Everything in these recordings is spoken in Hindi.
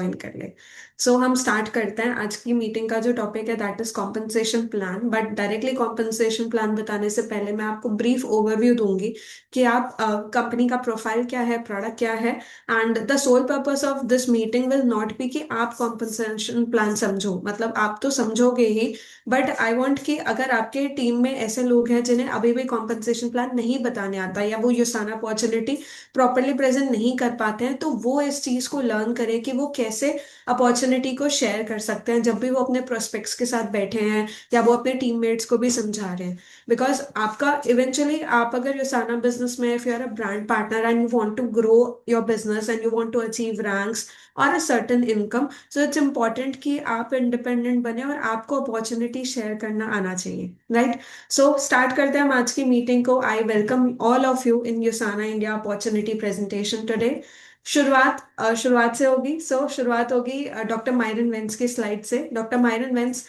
ज्वाइन कर ले। सो हम स्टार्ट करते हैं। आज की मीटिंग का जो टॉपिक है that is compensation plan. But directly compensation plan बताने से पहले मैं आपको ब्रीफ ओवरव्यू दूंगी कि आप कंपनी का प्रोफाइल क्या है, प्रोडक्ट क्या है। And the sole purpose of this meeting will not be कि आप कॉम्पनसेशन प्लान समझो, मतलब आप तो समझोगे ही, बट आई वांट कि अगर आपके टीम में ऐसे लोग हैं जिन्हें अभी भी कॉम्पनसेशन प्लान नहीं बताने आता या वो यूसाना अपॉर्चुनिटी प्रॉपरली प्रेजेंट नहीं कर पाते हैं, तो वो इस चीज को लर्न करें कि वो कैसे अपॉर्चुनिटी को शेयर कर सकते हैं जब भी वो अपने प्रोस्पेक्ट्स के साथ बैठे हैं या वो अपने टीममेट्स को भी समझा रहे हैं। बिकॉज आपका इवेंचुअली, आप अगर योसाना बिजनेस में, if you are a brand partner and you want to grow your business and you want to achieve ranks और a certain income, so it's important कि आप इंडिपेंडेंट बने और आपको अपॉर्चुनिटी शेयर करना आना चाहिए, राइट। सो स्टार्ट करते हैं हम आज की मीटिंग को। I welcome all of you in USANA India opportunity presentation today. शुरुआत से होगी। शुरुआत होगी डॉक्टर मायरन वेंस के स्लाइड से। डॉक्टर मायरन वेंस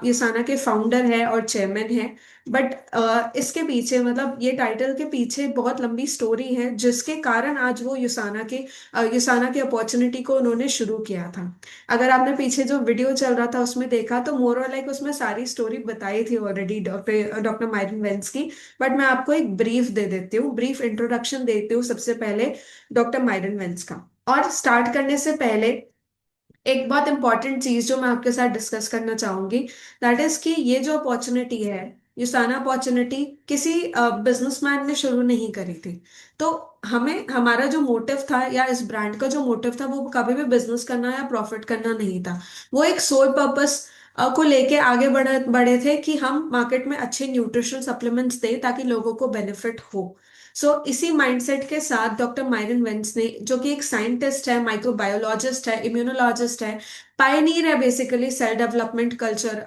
यूसाना के फाउंडर है और चेयरमैन है। बट इसके पीछे, मतलब ये टाइटल के पीछे बहुत लंबी स्टोरी है जिसके कारण आज वो यूसाना की अपॉर्चुनिटी को उन्होंने शुरू किया था। अगर आपने पीछे जो वीडियो चल रहा था उसमें देखा तो मोर और लाइक उसमें सारी स्टोरी बताई थी already doctor doctor Myron Vance की। बट मैं आपको एक ब्रीफ दे देती हूँ, ब्रीफ इंट्रोडक्शन देती हूँ सबसे पहले डॉक्टर माइरन वेंस का। और स्टार्ट करने से पहले एक बहुत इंपॉर्टेंट चीज जो मैं आपके साथ डिस्कस करना चाहूंगी, दैट इज कि ये जो अपॉर्चुनिटी है, युसाना अपॉर्चुनिटी किसी बिजनेसमैन ने शुरू नहीं करी थी। तो हमें, हमारा जो मोटिव था या इस ब्रांड का जो मोटिव था, वो कभी भी बिजनेस करना या प्रॉफिट करना नहीं था। वो एक सोल पर्पस को लेके आगे बढ़े बढ़े थे कि हम मार्केट में अच्छे न्यूट्रिशनल सप्लीमेंट्स दें ताकि लोगों को बेनिफिट हो। इसी माइंडसेट के साथ डॉक्टर मायरन वेंस ने, जो कि एक साइंटिस्ट है, माइक्रोबायोलॉजिस्ट है, इम्यूनोलॉजिस्ट है, पायनीर है बेसिकली सेल डेवलपमेंट कल्चर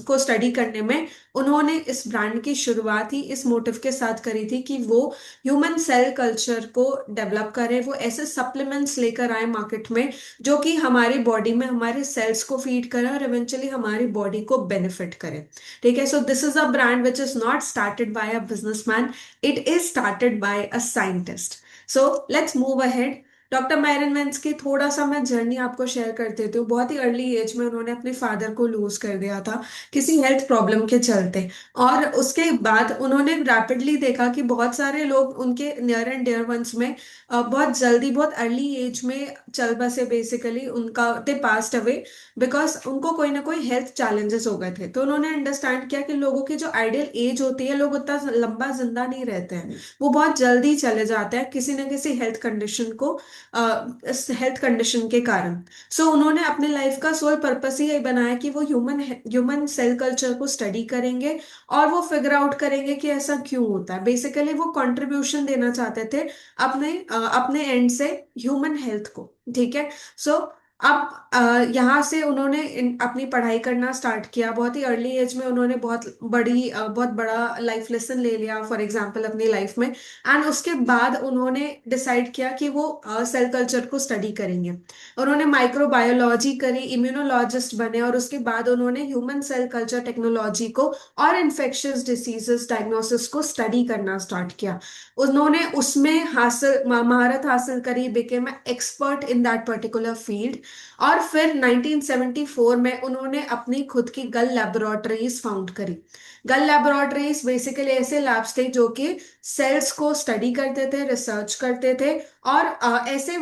को स्टडी करने में, उन्होंने इस ब्रांड की शुरुआत ही इस मोटिव के साथ करी थी कि वो ह्यूमन सेल कल्चर को डेवलप करे, वो ऐसे सप्लीमेंट्स लेकर आए मार्केट में जो कि हमारी बॉडी में हमारे सेल्स को फीड करे और इवेंचुअली हमारी बॉडी को बेनिफिट करे। ठीक है। So this is a brand which is not started by a businessman, it is started by a scientist. So let's move ahead. Doctor Myron Vance की थोड़ा सा मैं जर्नी आपको शेयर कर देती हूँ। बहुत ही अर्ली एज में उन्होंने अपने फादर को लूज कर दिया था किसी हेल्थ प्रॉब्लम के चलते। और उसके बाद उन्होंने रैपिडली देखा कि बहुत सारे लोग उनके नियर एंड डियर वंस में बहुत जल्दी, बहुत अर्ली एज में चल बसे, बेसिकली उनका दे पास्ट अवे बिकॉज उनको कोई ना कोई हेल्थ चैलेंजेस हो गए थे। तो उन्होंने अंडरस्टैंड किया कि लोगों की जो आइडियल एज होती है, लोग उतना लंबा जिंदा नहीं रहते हैं, वो बहुत जल्दी चले जाते हैं किसी न किसी हेल्थ कंडीशन को, इस हेल्थ कंडीशन के कारण। उन्होंने अपने लाइफ का सोल पर्पस ही यही बनाया कि वो ह्यूमन सेल कल्चर को स्टडी करेंगे और वो फिगर आउट करेंगे कि ऐसा क्यों होता है। बेसिकली वो कंट्रीब्यूशन देना चाहते थे अपने एंड से ह्यूमन हेल्थ को। ठीक है। सो अब यहाँ से उन्होंने अपनी पढ़ाई करना स्टार्ट किया। बहुत ही अर्ली एज में उन्होंने बहुत बड़ा लाइफ लेसन ले लिया, फॉर एग्जांपल अपनी लाइफ में। एंड उसके बाद उन्होंने डिसाइड किया कि वो सेल कल्चर को स्टडी करेंगे। उन्होंने माइक्रोबायोलॉजी करी, इम्यूनोलॉजिस्ट बने और उसके बाद उन्होंने ह्यूमन सेल कल्चर टेक्नोलॉजी को और इन्फेक्शियस डिसीजेस डायग्नोसिस को स्टडी करना स्टार्ट किया। उन्होंने उसमें महारत हासिल करी, became expert in that particular field. और फिर 1974 में उन्होंने अपनी खुद की गल लेबोरेटरीज फाउंड करी। गल लेबोरेटरीज बेसिकली ऐसे लैब्स थे जो कि सेल्स को स्टडी करते थे, रिसर्च करते थे और ऐसे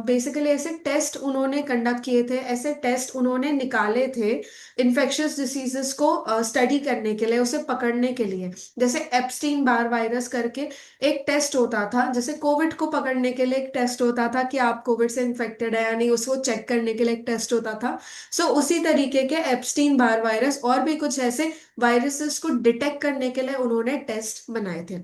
बेसिकली ऐसे टेस्ट उन्होंने कंडक्ट किए थे, ऐसे टेस्ट उन्होंने निकाले थे इन्फेक्शियस डिसीजेस को स्टडी करने के लिए, उसे पकड़ने के लिए। जैसे एप्स्टीन बार वायरस करके एक टेस्ट होता था, जैसे कोविड को पकड़ने के लिए एक टेस्ट होता था कि आप कोविड से इन्फेक्टेड है या नहीं, उसको चेक करने के लिए एक टेस्ट होता था। उसी तरीके के एप्स्टीन बार वायरस और भी कुछ ऐसे वायरसेस को डिटेक्ट करने के लिए उन्होंने टेस्ट बनाए थे।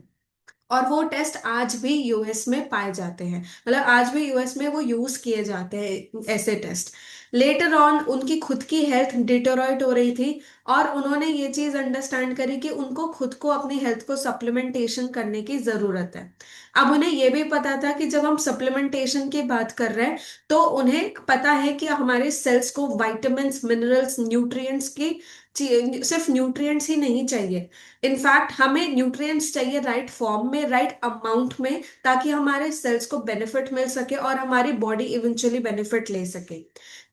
और वो टेस्ट आज भी यूएस में पाए जाते हैं, मतलब आज भी यूएस में वो यूज किए जाते हैं ऐसे टेस्ट। लेटर ऑन उनकी खुद की हेल्थ डिटोरॉइट हो रही थी और उन्होंने ये चीज अंडरस्टैंड करी कि उनको खुद को अपनी हेल्थ को सप्लीमेंटेशन करने की जरूरत है। अब उन्हें ये भी पता था कि जब हम सप्लीमेंटेशन की बात कर रहे हैं तो उन्हें पता है कि हमारे सेल्स को विटामिन्स, मिनरल्स, न्यूट्रिएंट्स की सिर्फ न्यूट्रिएंट्स ही नहीं चाहिए। इनफैक्ट हमें न्यूट्रिएंट्स चाहिए राइट फॉर्म में, राइट अमाउंट में, ताकि हमारे सेल्स को बेनिफिट मिल सके और हमारी बॉडी इवेंचुअली बेनिफिट ले सके।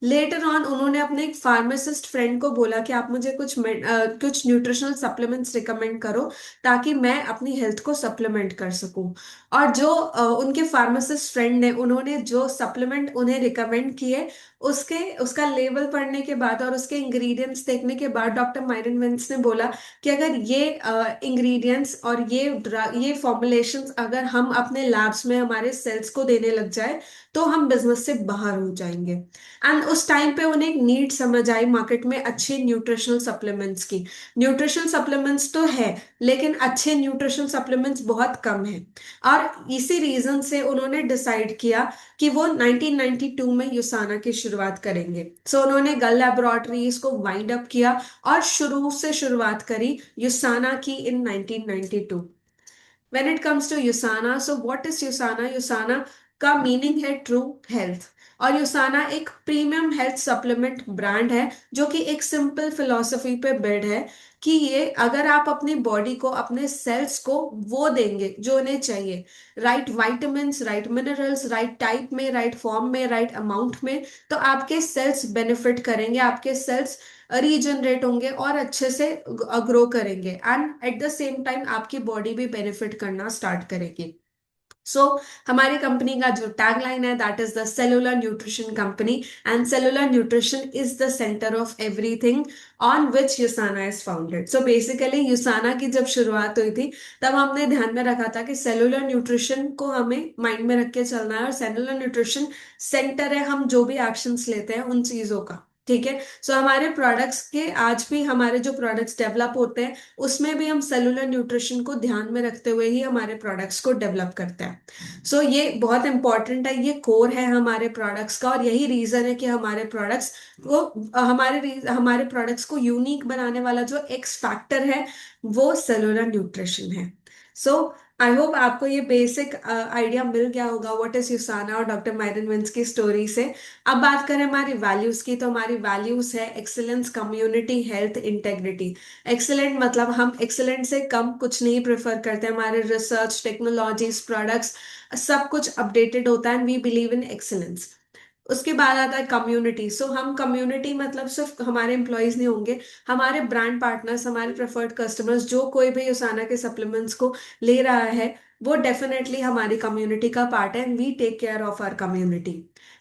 लेटर ऑन उन्होंने अपने एक फार्मासिस्ट फ्रेंड को बोला कि आप मुझे कुछ न्यूट्रिशनल सप्लीमेंट्स रिकमेंड करो ताकि मैं अपनी हेल्थ को सप्लीमेंट कर सकूं। और जो उनके फार्मासिस्ट फ्रेंड ने, उन्होंने जो सप्लीमेंट उन्हें रिकमेंड किए, उसके उसका लेबल पढ़ने के बाद और उसके इंग्रेडिएंट्स देखने के बाद डॉक्टर मायरन वेंस ने बोला कि अगर ये इंग्रेडिएंट्स और ये फॉर्मुलेशंस अगर हम अपने लैब्स में हमारे सेल्स को देने लग जाए तो हम बिजनेस से बाहर हो जाएंगे। एंड उस टाइम पे उन्हें एक नीड समझ आई मार्केट में अच्छे न्यूट्रिशनल सप्लीमेंट्स की। न्यूट्रिशनल सप्लीमेंट्स तो है, लेकिन अच्छे न्यूट्रिशनल सप्लीमेंट्स बहुत कम है। और इसी रीजन से उन्होंने डिसाइड किया कि वो 1992 में यूसाना की शुरुआत करेंगे। सो उन्होंने गल लैबोरेटरीज को वाइंड अप किया और शुरू से शुरुआत करी यूसाना की in 1992। When it comes to USANA, so what is USANA? USANA का मीनिंग है ट्रू हेल्थ। और यूसाना एक प्रीमियम हेल्थ सप्लीमेंट ब्रांड है जो कि एक सिंपल फिलॉसफी पे बिल्ड है कि ये अगर आप अपनी बॉडी को, अपने सेल्स को वो देंगे जो उन्हें चाहिए, right vitamins, right minerals, right type में, राइट फॉर्म में, राइट अमाउंट में, तो आपके सेल्स बेनिफिट करेंगे, आपके सेल्स रीजनरेट होंगे और अच्छे से ग्रो करेंगे, and at the same time आपकी बॉडी भी बेनिफिट करना स्टार्ट करेगी। सो हमारी कंपनी का जो टैगलाइन है that is the cellular nutrition company, and cellular nutrition is the centre of everything on which USANA is founded. So basically USANA की जब शुरुआत हुई थी तब हमने ध्यान में रखा था कि सेलुलर न्यूट्रिशन को हमें माइंड में रख के चलना है, और सेलुलर न्यूट्रिशन सेंटर है हम जो भी एक्शंस लेते हैं उन चीजों का। ठीक है। सो हमारे प्रोडक्ट्स के आज भी हमारे जो प्रोडक्ट्स डेवलप होते हैं उसमें भी हम सेलुलर न्यूट्रिशन को ध्यान में रखते हुए ही हमारे प्रोडक्ट्स को डेवलप करते हैं। सो ये बहुत इंपॉर्टेंट है, ये कोर है हमारे प्रोडक्ट्स का, और यही रीजन है कि हमारे प्रोडक्ट्स को हमारे प्रोडक्ट्स को यूनिक बनाने वाला जो एक्स फैक्टर है वो सेलुलर न्यूट्रिशन है। सो आई होप आपको ये बेसिक आइडिया मिल गया होगा व्हाट इज यूसाना और डॉक्टर मायरन विंस की स्टोरी से। अब बात करें हमारी वैल्यूज की, तो हमारी वैल्यूज है excellence, community, health, integrity. Excellent मतलब हम एक्सीलेंट से कम कुछ नहीं प्रेफर करते, हमारे रिसर्च, टेक्नोलॉजीज, प्रोडक्ट्स सब कुछ अपडेटेड होता है, and we believe in excellence. उसके बाद आता है कम्युनिटी। सो हम कम्युनिटी मतलब सिर्फ हमारे एम्प्लॉयज नहीं होंगे, हमारे ब्रांड पार्टनर्स, हमारे प्रेफर्ड कस्टमर्स, जो कोई भी यूसाना के सप्लीमेंट्स को ले रहा है वो डेफिनेटली हमारी कम्युनिटी का पार्ट है, and we take care of our community.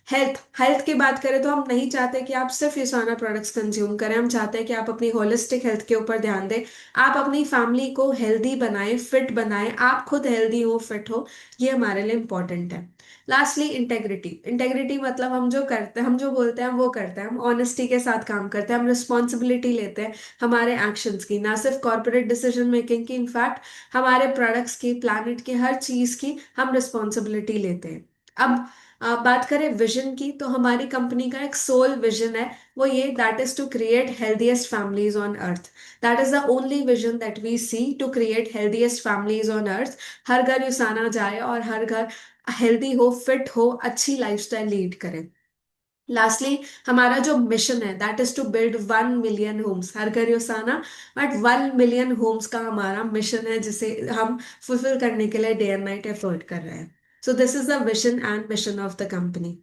Health, health की बात करें तो हम नहीं चाहते कि आप सिर्फ यूसाना प्रोडक्ट्स कंज्यूम करें, हम चाहते हैं कि आप अपनी होलिस्टिक हेल्थ के ऊपर ध्यान दें, आप अपनी फैमिली को हेल्दी बनाएं, फिट बनाएं, आप खुद हेल्दी हो, फिट हो, ये हमारे लिए इंपॉर्टेंट है। Lastly integrity. इंटेग्रिटी मतलब हम जो करते हैं, हम जो बोलते हैं हम वो करते हैं, हम ऑनेस्टी के साथ काम करते हैं, हम रिस्पॉन्सिबिलिटी लेते हैं हमारे एक्शंस की, ना सिर्फ कॉर्पोरेट डिसीजन मेकिंग की, इनफैक्ट हमारे प्रोडक्ट्स की, प्लानिट की, हर चीज की हम रिस्पॉन्सिबिलिटी लेते हैं। अब बात करें विजन की, तो हमारी कंपनी का एक सोल विजन है, वो ये that is to create healthiest families on earth. That is the only vision that we see, to create healthiest families on earth. हर घर यूसाना जाए और हर घर हेल्दी हो, फिट हो, अच्छी लाइफस्टाइल लीड करें। लास्टली हमारा जो मिशन है that is to build 1 million homes, हर घर योसाना, बट 1 मिलियन होम्स का हमारा मिशन है जिसे हम फुलफिल करने के लिए डे एंड नाइट एफर्ट कर रहे हैं। So this is the vision and mission of the company.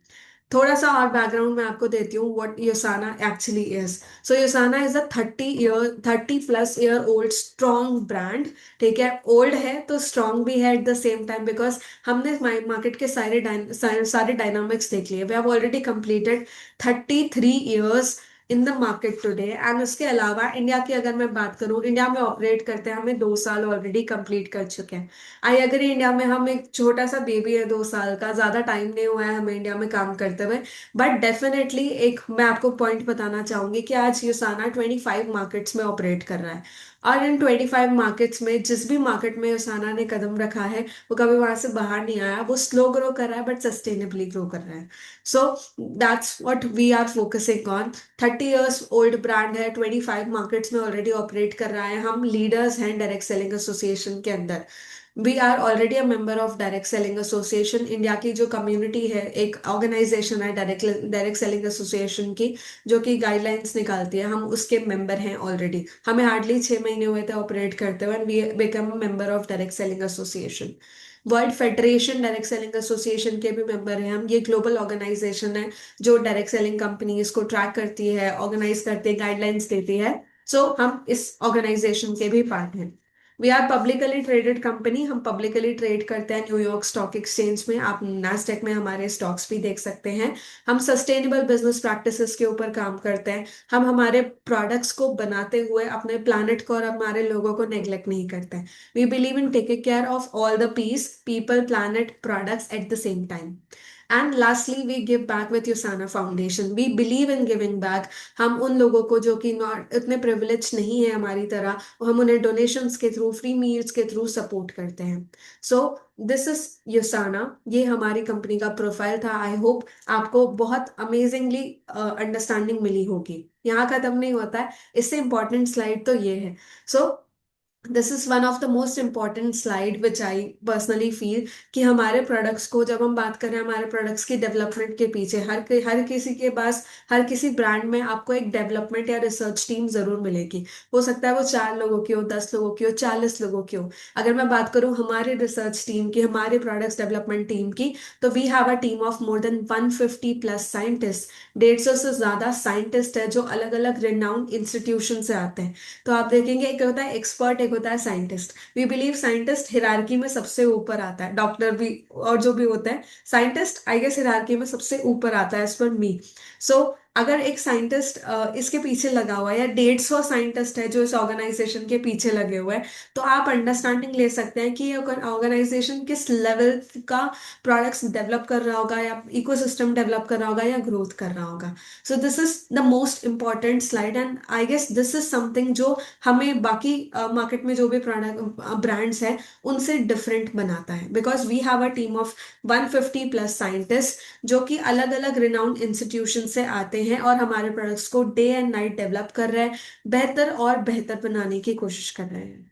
थोड़ा सा और बैकग्राउंड मैं आपको देती हूँ what USANA actually is. So USANA is a 30+ year old strong brand. ठीक है, ओल्ड है तो स्ट्रॉन्ग भी है at the same time, because हमने मार्केट के सारे डायनामिक्स देख लिए। We have already completed 33 years in the market today, and उसके अलावा इंडिया की अगर मैं बात करूं, इंडिया में ऑपरेट करते हैं हमें 2 साल ऑलरेडी कंप्लीट कर चुके हैं। आई अग्री, इंडिया में हम एक छोटा सा बेबी है, 2 साल का, ज्यादा टाइम नहीं हुआ है हमें इंडिया में काम करते हुए। बट डेफिनेटली एक मैं आपको पॉइंट बताना चाहूंगी कि आज यूसाना 25 मार्केट्स में ऑपरेट कर रहा है, और इन 25 मार्केट्स में जिस भी मार्केट में यूसाना ने कदम रखा है वो कभी वहां से बाहर नहीं आया, वो स्लो ग्रो कर रहा है बट सस्टेनेबली ग्रो कर रहा है। So that's what we are focusing on. 30 years old brand है, 25 मार्केट्स में ऑलरेडी ऑपरेट कर रहा है, हम लीडर्स हैं डायरेक्ट सेलिंग एसोसिएशन के अंदर। We are already a member of direct selling association. India की जो कम्युनिटी है, एक ऑर्गेनाइजेशन है डायरेक्ट डायरेक्ट सेलिंग एसोसिएशन की, जो कि गाइडलाइंस निकालती है, हम उसके मेंबर हैं ऑलरेडी। हमें हार्डली 6 महीने हुए थे ऑपरेट करते हुए, and we become a member of direct selling association. World federation direct selling association के भी मेंबर हैं हम। ये ग्लोबल ऑर्गेनाइजेशन है जो डायरेक्ट सेलिंग कंपनीज को ट्रैक करती है, ऑर्गेनाइज करती है, गाइडलाइंस देती है। सो हम इस ऑर्गेनाइजेशन के भी पार्ट हैं। We are publicly traded company, हम पब्लिकली ट्रेड करते हैं न्यूयॉर्क स्टॉक एक्सचेंज में। आप नैस्डैक में हमारे स्टॉक्स भी देख सकते हैं। हम सस्टेनेबल बिजनेस प्रैक्टिसेस के ऊपर काम करते हैं। हम हमारे प्रोडक्ट्स को बनाते हुए अपने प्लानट को और हमारे लोगों को नेग्लेक्ट नहीं करते हैं। We believe in taking care of all the peace, people, planet, products at the same time. And lastly, we give back with Yusana Foundation. We believe in giving back. हम उन लोगों को जो कि नॉट इतने प्रिविलेज नहीं है हमारी तरह, हम उन्हें डोनेशंस के थ्रू, फ्री मील्स के थ्रू सपोर्ट करते हैं। So this is USANA. ये हमारी कंपनी का प्रोफाइल था। आई होप आपको बहुत अमेजिंगली अंडरस्टैंडिंग मिली होगी। यहाँ खत्म नहीं होता है, इससे इंपॉर्टेंट स्लाइड तो ये है। So this is one of the most important slide which I personally feel, कि हमारे प्रोडक्ट्स को जब हम बात करें, हमारे प्रोडक्ट्स की डेवलपमेंट के पीछे हर किसी के पास, हर किसी ब्रांड में आपको एक डेवलपमेंट या रिसर्च टीम जरूर मिलेगी। हो सकता है वो 4 लोगों की हो, 10 लोगों की हो, 40 लोगों की हो। अगर मैं बात करूं हमारे रिसर्च टीम की, हमारे प्रोडक्ट्स डेवलपमेंट टीम की, तो we have a team of more than 150+ scientist. 150 से ज्यादा साइंटिस्ट है जो अलग अलग रिनाउंड इंस्टीट्यूशन से आते हैं। तो आप देखेंगे, एक होता है एक्सपर्ट, एक होता है scientist. We believe scientist hierarchy में सबसे ऊपर आता है, डॉक्टर भी और जो भी होता है, साइंटिस्ट आई गेस हिरारकी में सबसे ऊपर आता है एज पर मी। सो अगर एक साइंटिस्ट इसके पीछे लगा हुआ है, या 150 साइंटिस्ट है जो इस ऑर्गेनाइजेशन के पीछे लगे हुए हैं, तो आप अंडरस्टैंडिंग ले सकते हैं कि ये ऑर्गेनाइजेशन किस लेवल का प्रोडक्ट्स डेवलप कर रहा होगा, या इकोसिस्टम डेवलप कर रहा होगा, या ग्रोथ कर रहा होगा। So this is the most important slide, and I guess this is something जो हमें बाकी मार्केट में जो भी प्रोडक्ट ब्रांड्स हैं उनसे डिफरेंट बनाता है। Because we have a team of 150+ scientist जो कि अलग अलग रिनाउंड इंस्टीट्यूशन से आते हैं और हमारे प्रोडक्ट्स को डे एंड नाइट डेवलप कर रहे हैं, बेहतर और बेहतर बनाने की कोशिश कर रहे हैं।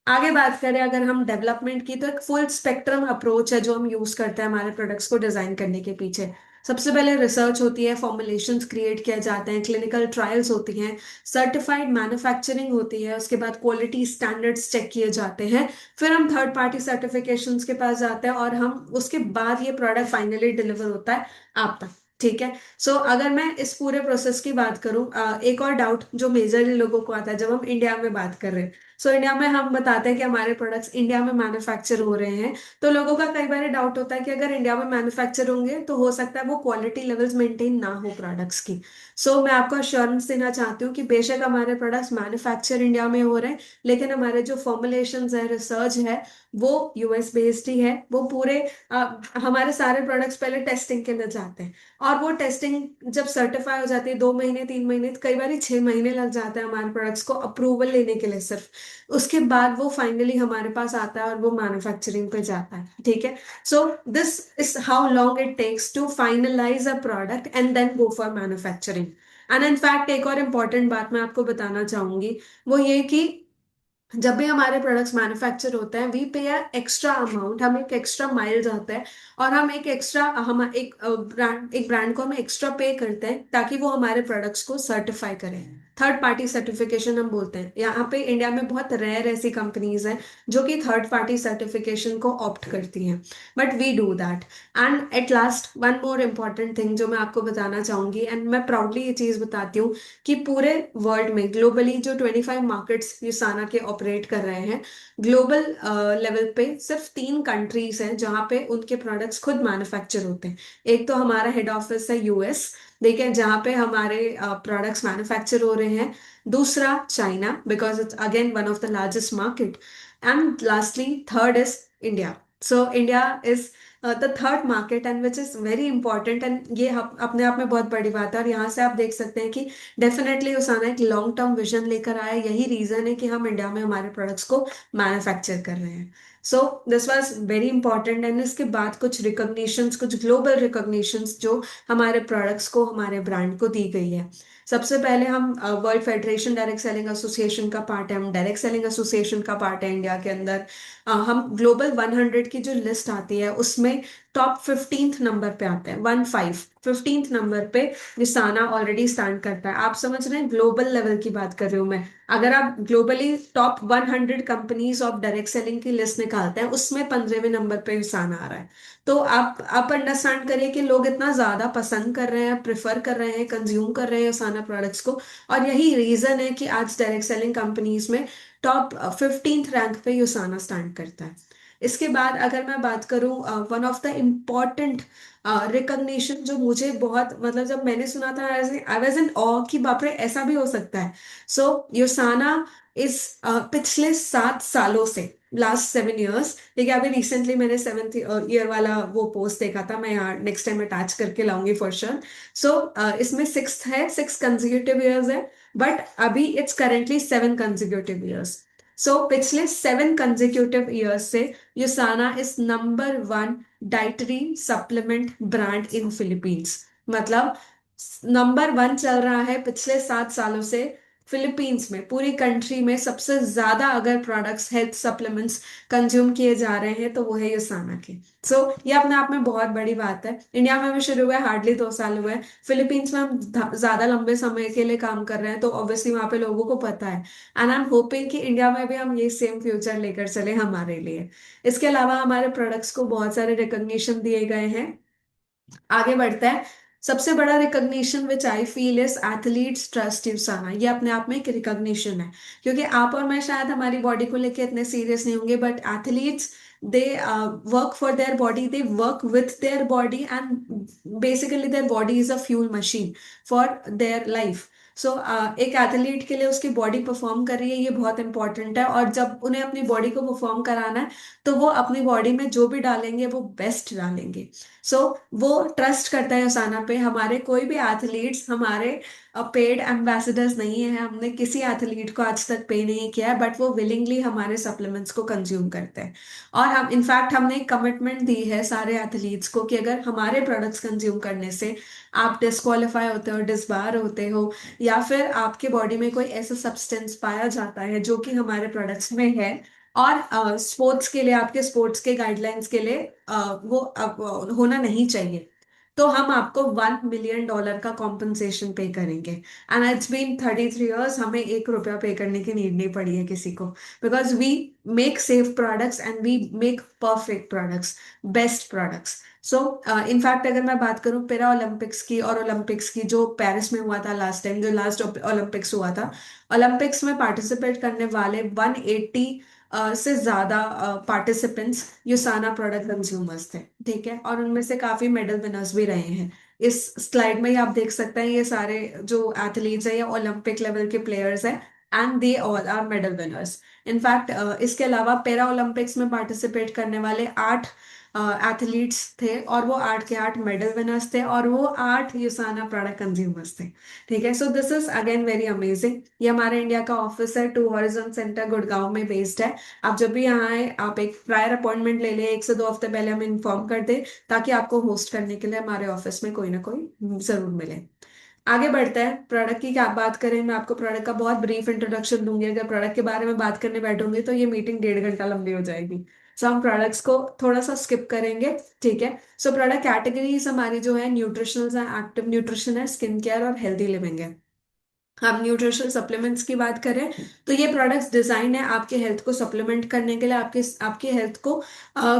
आगे बात करें अगर हम डेवलपमेंट की, तो एक फुल स्पेक्ट्रम अप्रोच है जो हम यूज करते हैं हमारे प्रोडक्ट्स को डिजाइन करने के पीछे। सबसे पहले रिसर्च होती है, फॉर्मुलेशंस क्रिएट किए जाते हैं, क्लिनिकल ट्रायल्स होती हैं, सर्टिफाइड मैन्युफैक्चरिंग होती है, उसके बाद क्वालिटी स्टैंडर्ड्स चेक किए जाते हैं, फिर हम थर्ड पार्टी सर्टिफिकेशंस के पास जाते हैं, और हम उसके बाद ये प्रोडक्ट फाइनली डिलीवर होता है आप तक। ठीक है। सो अगर मैं इस पूरे प्रोसेस की बात करूं, एक और डाउट जो मेजरली लोगों को आता है जब हम इंडिया में बात कर रहे हैं। सो इंडिया में हम बताते हैं कि हमारे प्रोडक्ट्स इंडिया में मैन्युफैक्चर हो रहे हैं, तो लोगों का कई बार डाउट होता है कि अगर इंडिया में मैन्युफैक्चर होंगे तो हो सकता है वो क्वालिटी लेवल्स मेंटेन ना हो प्रोडक्ट्स की। सो मैं आपको अश्योरेंस देना चाहती हूँ कि बेशक हमारे प्रोडक्ट्स मैन्युफैक्चर इंडिया में हो रहे हैं, लेकिन हमारे जो फॉर्मुलेशंस है, रिसर्च है, वो यूएस बेस्ड ही है। वो पूरे हमारे सारे प्रोडक्ट्स पहले टेस्टिंग के लिए जाते हैं, और वो टेस्टिंग जब सर्टिफाई हो जाती है 2 महीने, 3 महीने, कई बार 6 महीने लग जाते हैं हमारे प्रोडक्ट्स को अप्रूवल लेने के लिए सिर्फ। उसके बाद वो फाइनली हमारे पास आता है और वो मैन्युफैक्चरिंग पे जाता है। ठीक है। So this is how long it takes to finalise a product and then go for manufacturing. And in fact एक और इम्पॉर्टेंट बात मैं आपको बताना चाहूंगी, वो ये कि जब भी हमारे प्रोडक्ट्स मैन्युफैक्चर होते हैं, वी पे एक्स्ट्रा अमाउंट, हम एक एक्स्ट्रा माइल जाते हैं, और हम एक एक्स्ट्रा, हम एक ब्रांड को हम एक्स्ट्रा पे करते हैं ताकि वो हमारे प्रोडक्ट्स को सर्टिफाई करें। थर्ड पार्टी सर्टिफिकेशन हम बोलते हैं। यहाँ पे इंडिया में बहुत रेयर ऐसी कंपनीज हैं जो कि थर्ड पार्टी सर्टिफिकेशन को ऑप्ट करती हैं, but we do that. And at last one more important thing जो मैं आपको बताना चाहूंगी, एंड मैं प्राउडली ये चीज बताती हूँ, कि पूरे वर्ल्ड में ग्लोबली जो 25 मार्केट्स यूसाना के ऑपरेट कर रहे हैं, ग्लोबल लेवल पे सिर्फ 3 कंट्रीज हैं जहाँ पे उनके प्रोडक्ट्स खुद मैन्युफैक्चर होते हैं। एक तो हमारा हेड ऑफिस है यूएस, देखिए, जहाँ पे हमारे प्रोडक्ट्स मैन्युफैक्चर हो रहे हैं। दूसरा China, because it's again one of the largest market. And lastly third is India. So India is the third market, and which is very important, and ये अपने आप में बहुत बड़ी बात है। और यहाँ से आप देख सकते हैं कि डेफिनेटली उसाना एक लॉन्ग टर्म विजन लेकर आया। यही रीजन है कि हम इंडिया में हमारे प्रोडक्ट्स को मैन्युफैक्चर कर रहे हैं। So this was very important. And इसके बाद कुछ रिकॉग्निशंस, कुछ ग्लोबल रिकॉग्निशंस जो हमारे प्रोडक्ट्स को, हमारे ब्रांड को दी गई है। सबसे पहले हम world federation direct selling association का पार्ट है, हम डायरेक्ट सेलिंग एसोसिएशन का पार्ट है इंडिया के अंदर। हम ग्लोबल 100 की जो लिस्ट आती है उसमें टॉप 15th नंबर पे आते हैं, 15th नंबर पे निशाना ऑलरेडी स्टैंड करता है। आप समझ रहे हैं, ग्लोबल लेवल की बात कर रही हूँ मैं। अगर आप globally top 100 companies of direct selling की लिस्ट निकालते हैं, उसमें 15वें नंबर पे निशाना आ रहा है। तो आप अंडरस्टैंड करिए कि लोग इतना ज्यादा पसंद कर रहे हैं, प्रिफर कर रहे हैं, कंज्यूम कर रहे हैं उसाना प्रोडक्ट्स को। और यही रीजन है कि आज डायरेक्ट सेलिंग कंपनीज में टॉप 15th रैंक पे यूसाना स्टैंड करता है। इसके बाद अगर मैं बात करूं, one of the important recognition जो मुझे बहुत, मतलब जब मैंने सुना था, आई वाज इन ऑ कि बाप रे ऐसा भी हो सकता है। सो यूसाना इस पिछले 7 सालों से, लास्ट 7 years, ठीक है, अभी रिसेंटली मैंने 7th ईयर वाला वो पोस्ट देखा था, मैं यहाँ नेक्स्ट टाइम अटैच करके लाऊंगी फॉर श्योर। सो इसमें 6th है, 6 consecutive years है, बट अभी इट्स करेंटली 7 consecutive years। सो पिछले 7 consecutive years से USANA is number 1 dietary supplement brand in Philippines. मतलब नंबर 1 चल रहा है पिछले 7 सालों से। फिलीपींस में, पूरी कंट्री में सबसे ज्यादा अगर प्रोडक्ट्स, हेल्थ सप्लीमेंट्स कंज्यूम किए जा रहे हैं तो वो है यूसाना के। सो ये अपने आप में बहुत बड़ी बात है। इंडिया में भी शुरू हुआ है, हार्डली 2 साल हुए हैं। फिलीपींस में हम ज्यादा लंबे समय के लिए काम कर रहे हैं, तो ऑब्वियसली वहां पे लोगों को पता है। एंड आई एम होपिंग कि इंडिया में भी हम ये सेम फ्यूचर लेकर चले हमारे लिए। इसके अलावा हमारे प्रोडक्ट्स को बहुत सारे रिकॉग्निशन दिए गए हैं। आगे बढ़ते हैं। सबसे बड़ा recognition which I feel is athletes trust USANA. ये अपने आप में एक रिकॉग्निशन है, क्योंकि आप और मैं शायद हमारी बॉडी को लेके इतने सीरियस नहीं होंगे, but athletes, they work for their body, they work with their body, and basically their body is a fuel machine for their life. So एक एथलीट के लिए उसकी बॉडी परफॉर्म कर रही है, ये बहुत इंपॉर्टेंट है। और जब उन्हें अपनी बॉडी को परफॉर्म कराना है, तो वो अपनी बॉडी में जो भी डालेंगे वो बेस्ट डालेंगे। सो वो ट्रस्ट करता है उसाना पे। हमारे कोई भी एथलीट्स हमारे पेड एम्बेसडर्स नहीं है, हमने किसी एथलीट को आज तक पे नहीं किया है, बट वो विलिंगली हमारे सप्लीमेंट्स को कंज्यूम करते हैं। और हम, इनफैक्ट हमने एक कमिटमेंट दी है सारे एथलीट्स को कि अगर हमारे प्रोडक्ट्स कंज्यूम करने से आप डिस्क्वालीफाई होते हो, डिसबार होते हो, या फिर आपके बॉडी में कोई ऐसा सब्सटेंस पाया जाता है जो कि हमारे प्रोडक्ट्स में है, और स्पोर्ट्स के लिए, आपके स्पोर्ट्स के गाइडलाइंस के लिए वो अब होना नहीं चाहिए, तो हम आपको $1 million का कॉम्पनसेशन पे करेंगे। एंड इट्स बीन 33 years, हमें 1 रुपया पे करने की नीड नहीं पड़ी है किसी को, because we make safe products and we make perfect products, best products. So in fact अगर मैं बात करूं पैरा ओलंपिक्स की, और ओलंपिक्स की जो पेरिस में हुआ था लास्ट टाइम, जो लास्ट ओलंपिक्स हुआ था, ओलंपिक्स में पार्टिसिपेट करने वाले 180 से ज्यादा पार्टिसिपेंट्स यूसाना प्रोडक्ट कंज्यूमर्स थे, ठीक है, और उनमें से काफी मेडल विनर्स भी रहे हैं। इस स्लाइड में ही आप देख सकते हैं, ये सारे जो एथलीट्स हैं ये ओलंपिक लेवल के प्लेयर्स हैं, and they all are medal winners. In fact इसके अलावा पैरा ओलंपिक्स में पार्टिसिपेट करने वाले 8 एथलीट्स थे, और वो 8 के 8 मेडल विनर्स थे, और वो 8 यूसाना प्रोडक्ट कंज्यूमर्स थे। ठीक है, so this is again very amazing. ये हमारे इंडिया का ऑफिस है, टू हॉरिजन सेंटर गुड़गांव में बेस्ड है। आप जब भी यहाँ आए, आप एक प्रायर अपॉइंटमेंट ले लें, 1 से 2 हफ्ते पहले हमें इन्फॉर्म कर दें, ताकि आपको होस्ट करने के लिए हमारे ऑफिस में कोई ना कोई जरूर मिले। आगे बढ़ते हैं, प्रोडक्ट की क्या बात करें, मैं आपको प्रोडक्ट का बहुत ब्रीफ इंट्रोडक्शन दूंगी। अगर प्रोडक्ट के बारे में बात करने बैठूंगी तो ये मीटिंग 1.5 घंटा लंबी हो जाएगी। सो हम प्रोडक्ट्स को थोड़ा सा स्किप करेंगे, ठीक है। सो प्रोडक्ट कैटेगरीज हमारी जो है, न्यूट्रिशनल है, एक्टिव न्यूट्रिशन है, स्किन केयर और हेल्दी लिविंग है। हम न्यूट्रिशनल सप्लीमेंट्स की बात करें, तो ये प्रोडक्ट्स डिजाइन है आपके हेल्थ को सप्लीमेंट करने के लिए, आपके आपकी हेल्थ को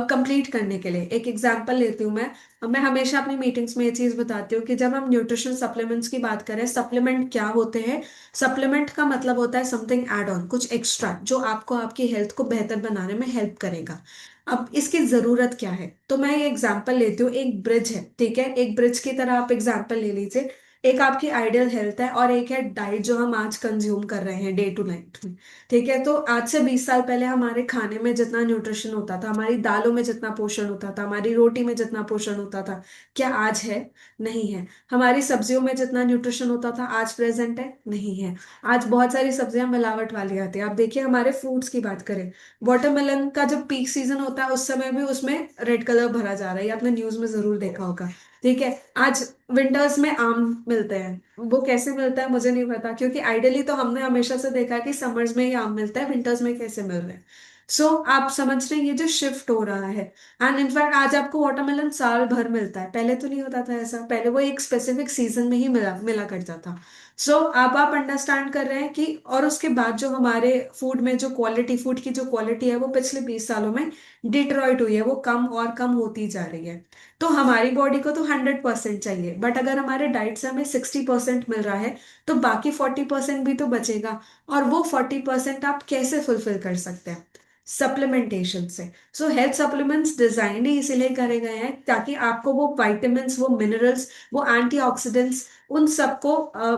कंप्लीट करने के लिए। एक एग्जांपल लेती हूँ मैं हमेशा अपनी मीटिंग्स में ये चीज बताती हूँ कि जब हम न्यूट्रिशनल सप्लीमेंट्स की बात करें, सप्लीमेंट क्या होते हैं। सप्लीमेंट का मतलब होता है समथिंग एड ऑन, कुछ एक्स्ट्रा जो आपको आपकी हेल्थ को बेहतर बनाने में हेल्प करेगा। अब इसकी जरूरत क्या है, तो मैं ये एग्जांपल लेती हूँ, एक ब्रिज है, ठीक है, एक ब्रिज की तरह आप एग्जांपल ले लीजिए। एक आपकी आइडियल हेल्थ है और एक है डाइट जो हम आज कंज्यूम कर रहे हैं डे टू नाइट में। ठीक है, तो आज से 20 साल पहले हमारे खाने में जितना न्यूट्रिशन होता था, हमारी दालों में जितना पोषण होता था, हमारी रोटी में जितना पोषण होता था, क्या आज है? नहीं है। हमारी सब्जियों में जितना न्यूट्रिशन होता था आज प्रेजेंट है? नहीं है। आज बहुत सारी सब्जियां मिलावट वाली आती है। आप देखिए हमारे फ्रूट्स की बात करें, वाटरमेलन का जब पीक सीजन होता है उस समय भी उसमें रेड कलर भरा जा रहा है, ये आपने न्यूज में जरूर देखा होगा। ठीक है, आज विंटर्स में आम मिलते हैं, वो कैसे मिलता है मुझे नहीं पता, क्योंकि आइडियली तो हमने हमेशा से देखा है कि समर्स में ही आम मिलता है, विंटर्स में कैसे मिल रहे हैं। सो आप समझ रहे हैं ये जो शिफ्ट हो रहा है। एंड इनफैक्ट आज आपको वाटरमेलन साल भर मिलता है, पहले तो नहीं होता था ऐसा, पहले वो एक स्पेसिफिक सीजन में ही मिला मिला करता था। सो अब आप अंडरस्टैंड कर रहे हैं कि, और उसके बाद जो हमारे फूड में जो क्वालिटी, फूड की जो क्वालिटी है वो पिछले 20 सालों में डिट्रॉइट हुई है, वो कम और कम होती जा रही है। तो हमारी बॉडी को तो 100% चाहिए, बट अगर हमारे डाइट से हमें 60% मिल रहा है तो बाकी 40% भी तो बचेगा। और वो 40% आप कैसे फुलफिल कर सकते हैं? सप्लीमेंटेशन से। सो हेल्थ सप्लीमेंट्स डिजाइन ही इसीलिए करे गए हैं ताकि आपको वो वाइटामिन्स, वो मिनरल्स, वो एंटीऑक्सीडेंट्स, उन सबको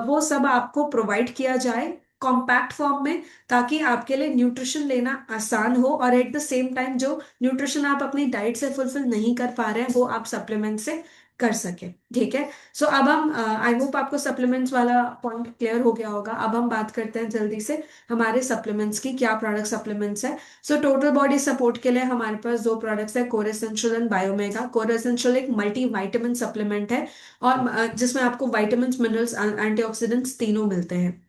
वो सब आपको प्रोवाइड किया जाए कॉम्पैक्ट फॉर्म में, ताकि आपके लिए न्यूट्रिशन लेना आसान हो, और एट द सेम टाइम जो न्यूट्रिशन आप अपनी डाइट से फुलफिल नहीं कर पा रहे हैं वो आप सप्लीमेंट से कर सके। ठीक है, सो अब हम, आई होप आपको सप्लीमेंट्स वाला पॉइंट क्लियर हो गया होगा। अब हम बात करते हैं जल्दी से हमारे सप्लीमेंट्स की, क्या प्रोडक्ट सप्लीमेंट्स है। सो टोटल बॉडी सपोर्ट के लिए हमारे पास दो प्रोडक्ट्स है, core essential and BiOmega. Core essential एक मल्टी वाइटामिन सप्लीमेंट है, और जिसमें आपको वाइटामिन, मिनरल्स, एंटीऑक्सीडेंट्स तीनों मिलते हैं।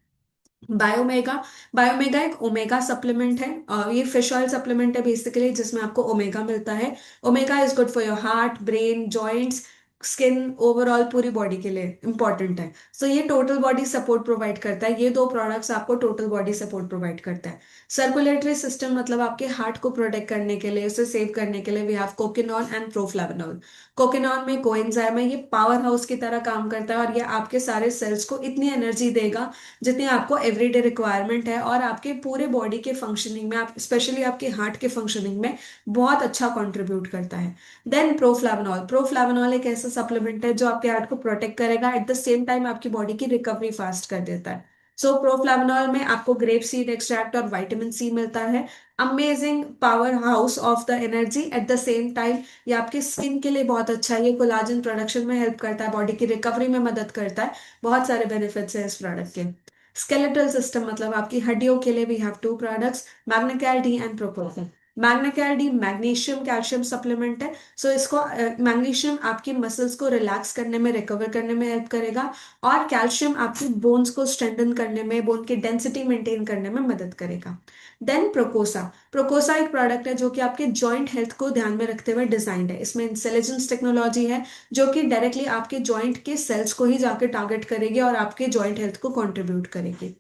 बायोमेगा, बायोमेगा एक ओमेगा सप्लीमेंट है, ये फिश ऑयल सप्लीमेंट है बेसिकली, जिसमें आपको ओमेगा मिलता है। Omega is good for your heart, brain, joints, skin, overall पूरी बॉडी के लिए इंपॉर्टेंट है। सो ये टोटल बॉडी सपोर्ट प्रोवाइड करता है, ये दो प्रोडक्ट्स आपको टोटल बॉडी सपोर्ट प्रोवाइड करता है। सर्कुलेटरी सिस्टम, मतलब आपके हार्ट को प्रोटेक्ट करने के लिए, उसे सेव करने के लिए वी हैव कोकिनॉन एंड प्रोफ्लाविनॉल। कोकिनॉन में कोएंजाइम है, ये पावर हाउस की तरह काम करता है, और ये आपके सारे सेल्स को इतनी एनर्जी देगा जितनी आपको एवरीडे रिक्वायरमेंट है, और आपके पूरे बॉडी के फंक्शनिंग में, आप स्पेशली आपके हार्ट के फंक्शनिंग में बहुत अच्छा कंट्रीब्यूट करता है। देन प्रोफ्लावनॉल, प्रोफ्लावनॉल एक ऐसा सप्लीमेंट है जो आपके हार्ट को प्रोटेक्ट करेगा, एट द सेम टाइम आपकी बॉडी की रिकवरी फास्ट कर देता है। सो प्रोफ्लावनॉल में आपको ग्रेप सीड एक्सट्रैक्ट और विटामिन सी मिलता है, amazing power house of the energy. Eight the same time ये आपके स्किन के लिए बहुत अच्छा है, ये कोलाजन प्रोडक्शन में हेल्प करता है, बॉडी की रिकवरी में मदद करता है। बहुत सारे बेनिफिट्स हैं इस प्रोडक्ट के। स्केलेटल सिस्टम, मतलब आपकी हड्डियों के लिए we have two products, Magnecal D and प्रोपोफिन। Magnecal D magnesium calcium supplement है। सो इसको, मैग्नीशियम आपकी मसल्स को रिलैक्स करने में, रिकवर करने में हेल्प करेगा, और कैल्शियम आपकी बोन्स को स्ट्रेंथन करने में, बोन की डेंसिटी मेंटेन करने में मदद करेगा। देन प्रोकोसा, प्रोकोसा एक प्रोडक्ट है जो कि आपके जॉइंट हेल्थ को ध्यान में रखते हुए डिजाइंड है, इसमें इंटेलिजेंस टेक्नोलॉजी है जो कि डायरेक्टली आपके जॉइंट के सेल्स को ही जाके टारगेट करेगी और आपके जॉइंट हेल्थ को कंट्रीब्यूट करेगी।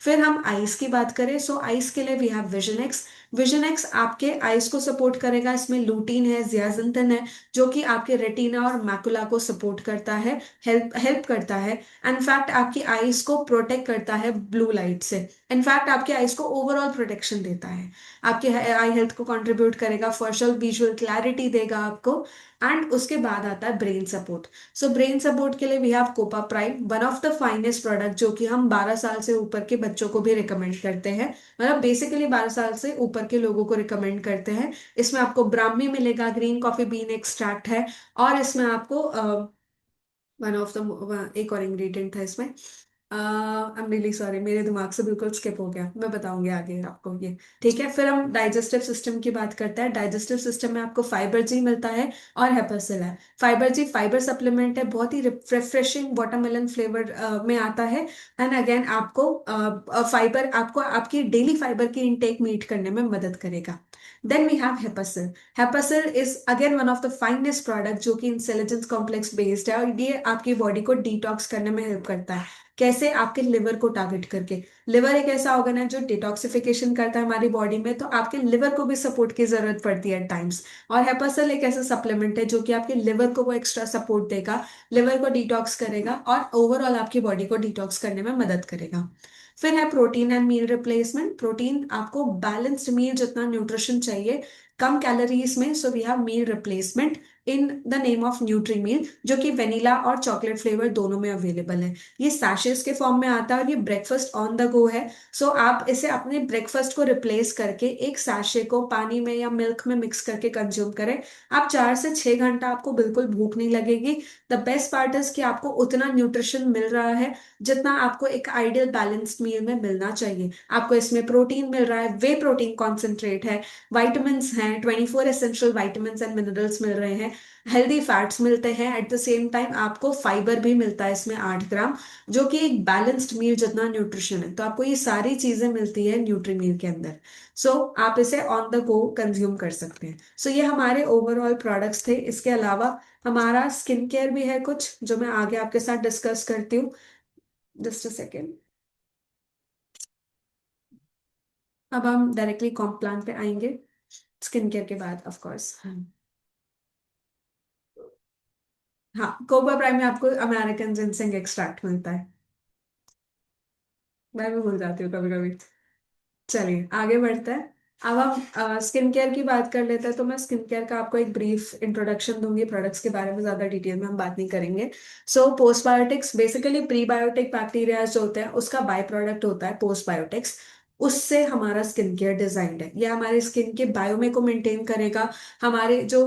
फिर हम आईज की बात करें, सो आईज के लिए we have vision X. Vision X आपके आईज को सपोर्ट करेगा, इसमें लूटीन है, जियाजिंटन है, जो कि आपके रेटिना और मैकुला को सपोर्ट करता है, हेल्प हेल्प करता है। इनफैक्ट आपकी आईज को प्रोटेक्ट करता है ब्लू लाइट से। इनफैक्ट आपके आईज को ओवरऑल प्रोटेक्शन देता है, आपके आई हेल्थ को कंट्रीब्यूट करेगा, फॉर्शल विजुअल क्लैरिटी देगा आपको। एंड उसके बाद आता है brain support. So brain support के लिए we have Copa Prime, one of the finest product, जो कि हम 12 साल से ऊपर के बच्चों को भी रिकमेंड करते हैं, मतलब बेसिकली 12 साल से ऊपर के लोगों को रिकमेंड करते हैं। इसमें आपको ब्राह्मी मिलेगा, ग्रीन कॉफी बीन एक्सट्रैक्ट है, और इसमें आपको वन ऑफ द एक और इंग्रेडिएंट था इसमें, आई एम रियली सॉरी, मेरे दिमाग से बिल्कुल स्किप हो गया, मैं बताऊंगी आगे आपको ये। ठीक है, फिर हम डाइजेस्टिव सिस्टम की बात करते हैं। डाइजेस्टिव सिस्टम में आपको फाइबर जी मिलता है और हेपासिल है। फाइबर जी फाइबर सप्लीमेंट है, बहुत ही रिफ्रेशिंग वाटरमेलन फ्लेवर में आता है। एंड अगेन आपको फाइबर, आपको आपकी डेली फाइबर की इनटेक मीट करने में मदद करेगा। Then we have Hepasil. Hepasil is again one of the finest product, जो कि इंटेलिजेंस कॉम्प्लेक्स बेस्ड है, और ये आपकी बॉडी को डिटॉक्स करने में हेल्प करता है। कैसे? आपके लिवर को टारगेट करके। लिवर एक ऐसा ऑर्गन है जो डिटॉक्सिफिकेशन करता है हमारी बॉडी में, तो आपके लिवर को भी सपोर्ट की जरूरत पड़ती है टाइम्स। और हेपासल एक ऐसा सप्लीमेंट है जो कि आपके लिवर को वो एक्स्ट्रा सपोर्ट देगा, लिवर को डिटॉक्स करेगा, और ओवरऑल आपकी बॉडी को डिटॉक्स करने में मदद करेगा। फिर है protein and meal replacement. Protein आपको बैलेंस्ड मील जितना न्यूट्रिशन चाहिए कम कैलोरीज में, so we have meal replacement. In the name of Nutrimeal, जो कि वेनिला और चॉकलेट फ्लेवर दोनों में अवेलेबल है। ये सैशेस के फॉर्म में आता है और ये ब्रेकफास्ट ऑन द गो है। सो आप इसे अपने ब्रेकफास्ट को रिप्लेस करके एक सैशे को पानी में या मिल्क में मिक्स करके कंज्यूम करें। आप 4 से 6 घंटा, आपको बिल्कुल भूख नहीं लगेगी। द बेस्ट पार्ट इज कि आपको उतना न्यूट्रिशन मिल रहा है जितना आपको एक आइडियल बैलेंस्ड मील में मिलना चाहिए। आपको इसमें प्रोटीन मिल रहा है, वे प्रोटीन कॉन्सेंट्रेट है, वाइटामिन्स हैं, 24 एसेंशियल वाइटामिन्स एंड मिनरल्स मिल रहे हैं, हेल्दी फैट्स मिलते हैं। एट द सेम टाइम आपको फाइबर भी मिलता है इसमें 8 ग्राम, जो कि एक बैलेंस्ड मील जितना न्यूट्रिशन है। तो आपको ये सारी चीजें मिलती है न्यूट्री मील के अंदर। सो आप इसे ऑन द गो कंज्यूम कर सकते हैं। सो ये हमारे ओवरऑल प्रोडक्ट्स थे। इसके अलावा हमारा स्किन केयर भी है कुछ, जो मैं आगे आपके साथ डिस्कस करती हूँ। Just a second. अब हम डायरेक्टली कॉम्प्लान पे आएंगे स्किन केयर के बाद, ऑफ कोर्स। हाँ, कोबा प्राइम में आपको अमेरिकन जिनसेंग एक्सट्रैक्ट मिलता है। मैं भी भूल जाती हूँ कभी कभी। चलिए आगे बढ़ते हैं। अब हम स्किन केयर की बात कर लेते हैं। तो मैं स्किन केयर का आपको एक ब्रीफ इंट्रोडक्शन दूंगी, प्रोडक्ट्स के बारे में ज्यादा डिटेल में हम बात नहीं करेंगे। सो पोस्टबायोटिक्स बेसिकली प्रीबायोटिक बैक्टीरिया जो होते हैं उसका बाय प्रोडक्ट होता है पोस्टबायोटिक्स। उससे हमारा स्किन केयर डिजाइंड है। यह हमारे स्किन के बायोमे को मेंटेन करेगा। हमारे जो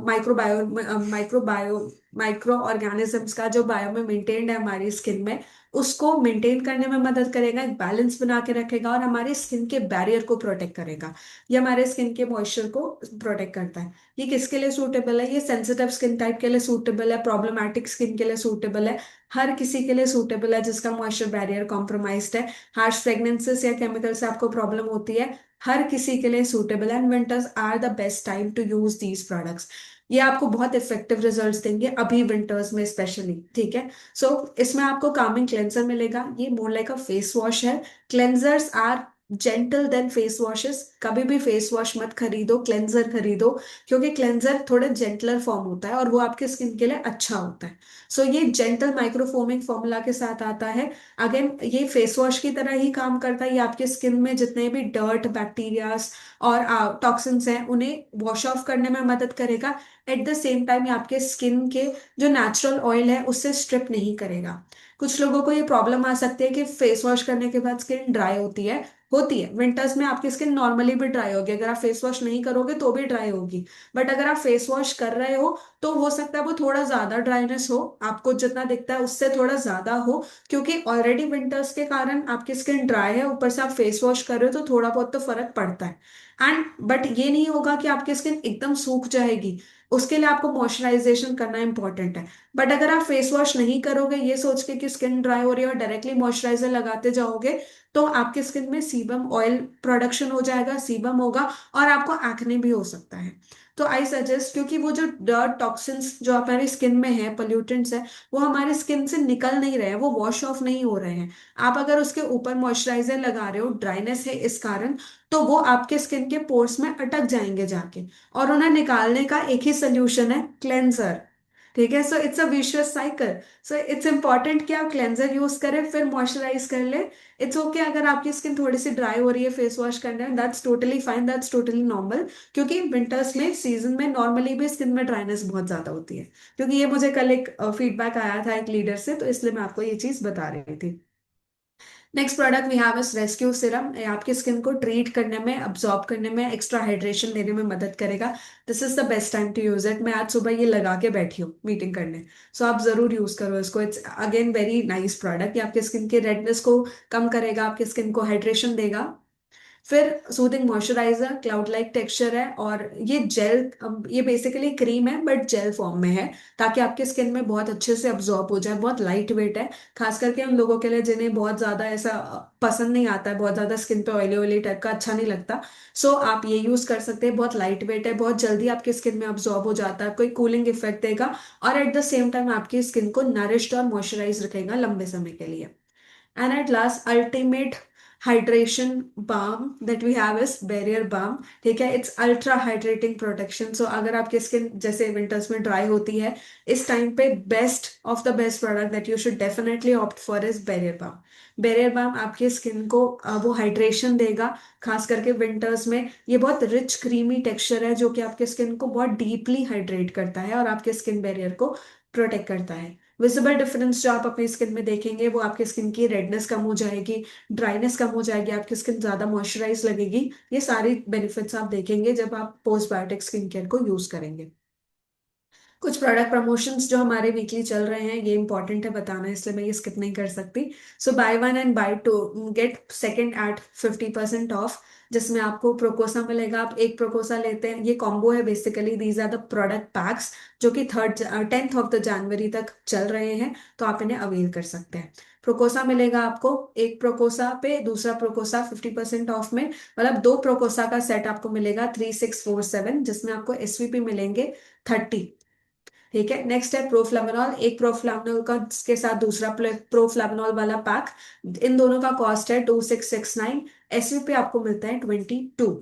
माइक्रोबायो माइक्रो ऑर्गेनिजम्स का जो बायोमे मेंटेन्ड है हमारी स्किन में, उसको मेंटेन करने में मदद करेगा, एक बैलेंस बना के रखेगा और हमारे स्किन के बैरियर को प्रोटेक्ट करेगा। ये हमारे स्किन के मॉइस्चर को प्रोटेक्ट करता है। ये किसके लिए सूटेबल है? ये सेंसिटिव स्किन टाइप के लिए सूटेबल है, प्रॉब्लमैटिक स्किन के लिए सूटेबल है, हर किसी के लिए सूटेबल है जिसका मॉइस्चर बैरियर कॉम्प्रोमाइज्ड है, हार्श फ्रेग्रेंसेस या केमिकल से आपको प्रॉब्लम होती है, हर किसी के लिए सूटेबल है। And winters are the best time to use these products. ये आपको बहुत इफेक्टिव रिजल्ट्स देंगे अभी विंटर्स में स्पेशली। ठीक है। सो इसमें आपको कामिंग क्लेंजर मिलेगा। ये more like a face wash है। Cleansers are gentle than face washes. कभी भी फेस वॉश मत खरीदो, क्लेंजर खरीदो, क्योंकि क्लेंजर थोड़ा जेंटलर फॉर्म होता है और वो आपके स्किन के लिए अच्छा होता है। सो ये जेंटल माइक्रोफोमिंग फॉर्मूला के साथ आता है। अगेन ये फेस वॉश की तरह ही काम करता है। ये आपके स्किन में जितने भी डर्ट, बैक्टीरियाज और टॉक्सिन्स हैं उन्हें वॉश ऑफ करने में मदद करेगा। एट द सेम टाइम ये आपके स्किन के जो नेचुरल ऑयल है उससे स्ट्रिप नहीं करेगा। कुछ लोगों को ये प्रॉब्लम आ सकती है कि फेस वॉश करने के बाद स्किन ड्राई होती है विंटर्स में आपकी स्किन नॉर्मली भी ड्राई होगी, अगर आप फेस वॉश नहीं करोगे तो भी ड्राई होगी। बट अगर आप फेस वॉश कर रहे हो तो हो सकता है वो थोड़ा ज्यादा ड्राइनेस हो, आपको जितना दिखता है उससे थोड़ा ज्यादा हो, क्योंकि ऑलरेडी विंटर्स के कारण आपकी स्किन ड्राई है, ऊपर से आप फेस वॉश कर रहे हो तो थोड़ा बहुत तो फर्क पड़ता है। एंड बट ये नहीं होगा कि आपकी स्किन एकदम सूख जाएगी। उसके लिए आपको मॉइस्चराइजेशन करना इंपॉर्टेंट है। बट अगर आप फेस वॉश नहीं करोगे ये सोच के कि स्किन ड्राई हो रही है और डायरेक्टली मॉइस्चराइजर लगाते जाओगे, तो आपके स्किन में सीबम ऑयल प्रोडक्शन हो जाएगा, सीबम होगा और आपको एक्ने भी हो सकता है। तो आई सजेस्ट, क्योंकि वो जो डर्ट टॉक्सिन्स जो हमारी स्किन में है, पोल्यूटेंट्स है, वो हमारी स्किन से निकल नहीं रहे हैं, वो वॉश ऑफ नहीं हो रहे हैं। आप अगर उसके ऊपर मॉइस्चराइजर लगा रहे हो, ड्राइनेस है इस कारण, तो वो आपके स्किन के पोर्स में अटक जाएंगे जाके, और उन्हें निकालने का एक ही सोल्यूशन है, क्लेंजर। ठीक है। So it's a vicious cycle. So it's important कि आप क्लेंजर यूज करें फिर मॉइस्चराइज कर ले। इट्स ओके अगर आपकी स्किन थोड़ी सी ड्राई हो रही है फेस वॉश करने में, that's totally fine, that's totally normal. क्योंकि विंटर्स में सीजन में नॉर्मली भी स्किन में ड्राइनेस बहुत ज्यादा होती है। क्योंकि ये मुझे कल एक फीडबैक आया था एक लीडर से, तो इसलिए मैं आपको ये चीज बता रही थी। Next product we have is rescue serum. ये आपकी स्किन को ट्रीट करने में, अब्सॉर्ब करने में, एक्स्ट्रा हाइड्रेशन देने में मदद करेगा। This is the best time to use it. मैं आज सुबह ये लगा के बैठी हूँ मीटिंग करने। सो आप जरूर यूज करो इसको। It's again very nice product. ये आपके स्किन के रेडनेस को कम करेगा, आपके स्किन को हाइड्रेशन देगा। फिर soothing moisturiser, cloud like texture है, और ये जेल, ये बेसिकली क्रीम है बट जेल फॉर्म में है, ताकि आपके स्किन में बहुत अच्छे से अब्जॉर्ब हो जाए। बहुत लाइट वेट है, खास करके उन लोगों के लिए जिन्हें बहुत ज्यादा ऐसा पसंद नहीं आता है, बहुत ज्यादा स्किन पे ऑयली ऑयली टाइप का अच्छा नहीं लगता। सो आप ये यूज कर सकते हैं। बहुत लाइट वेट है, बहुत जल्दी आपकी स्किन में अब्जॉर्ब हो जाता है, कोई कूलिंग इफेक्ट देगा, और एट द सेम टाइम आपकी स्किन को नरिश्ड और मॉइस्चराइज रखेगा लंबे समय के लिए। And at last, ultimate hydration balm that we have is barrier balm. ठीक है, it's ultra hydrating protection. So अगर आपकी स्किन जैसे विंटर्स में ड्राई होती है, इस टाइम पे best of the best product that you should definitely opt for is barrier balm. Barrier balm आपकी स्किन को वो हाइड्रेशन देगा, खास करके विंटर्स में। ये बहुत रिच क्रीमी टेक्सचर है जो कि आपके स्किन को बहुत डीपली हाइड्रेट करता है और आपके स्किन बैरियर को प्रोटेक्ट करता है। विजिबल डिफरेंस जो आप अपनी स्किन में देखेंगे वो आपकी स्किन की रेडनेस कम हो जाएगी, ड्राइनेस कम हो जाएगी, आपकी स्किन ज्यादा मॉइस्चराइज लगेगी। ये सारी बेनिफिट्स आप देखेंगे जब आप पोस्ट बायोटिक स्किन केयर को यूज करेंगे। कुछ प्रोडक्ट प्रमोशंस जो हमारे वीकली चल रहे हैं, ये इंपॉर्टेंट है बताना, इसलिए मैं ये स्किप नहीं कर सकती। So buy one and buy two get second at 50% off, जिसमें आपको प्रोकोसा मिलेगा। आप एक प्रोकोसा लेते हैं, ये कॉम्बो है basically, these are the product packs जो कि 10th ऑफ द जनवरी तक चल रहे हैं, तो आप इन्हें अवेल कर सकते हैं। प्रोकोसा मिलेगा आपको, एक प्रोकोसा पे दूसरा प्रोकोसा 50% ऑफ में, मतलब दो प्रोकोसा का सेट आपको मिलेगा 3647, जिसमें आपको एसवीपी मिलेंगे 30। ठीक है, नेक्स्ट है प्रोफ्लाविनॉल, एक प्रोफ्लाविनॉल का के साथ दूसरा प्रोफ्लाविनॉल वाला पैक। इन दोनों का कॉस्ट है 2669, एसवीपी आपको मिलता है 22।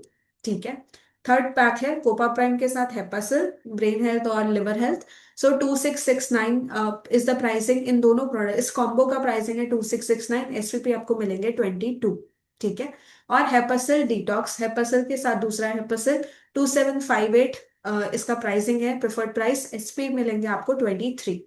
ठीक है, थर्ड पैक है कोपा प्राइम के साथ हेपासिल, ब्रेन हेल्थ और liver health. So 2669 is the pricing. इन दोनों प्रोडक्ट, इस कॉम्बो का प्राइसिंग है 2669, एसवीपी आपको मिलेंगे 22। ठीक है, और हेपासिल डिटॉक्स, हेपासिल के साथ दूसरा हेपासिल 2758, इसका प्राइसिंग है, प्रेफर्ड प्राइस एसपी मिलेंगे आपको 23।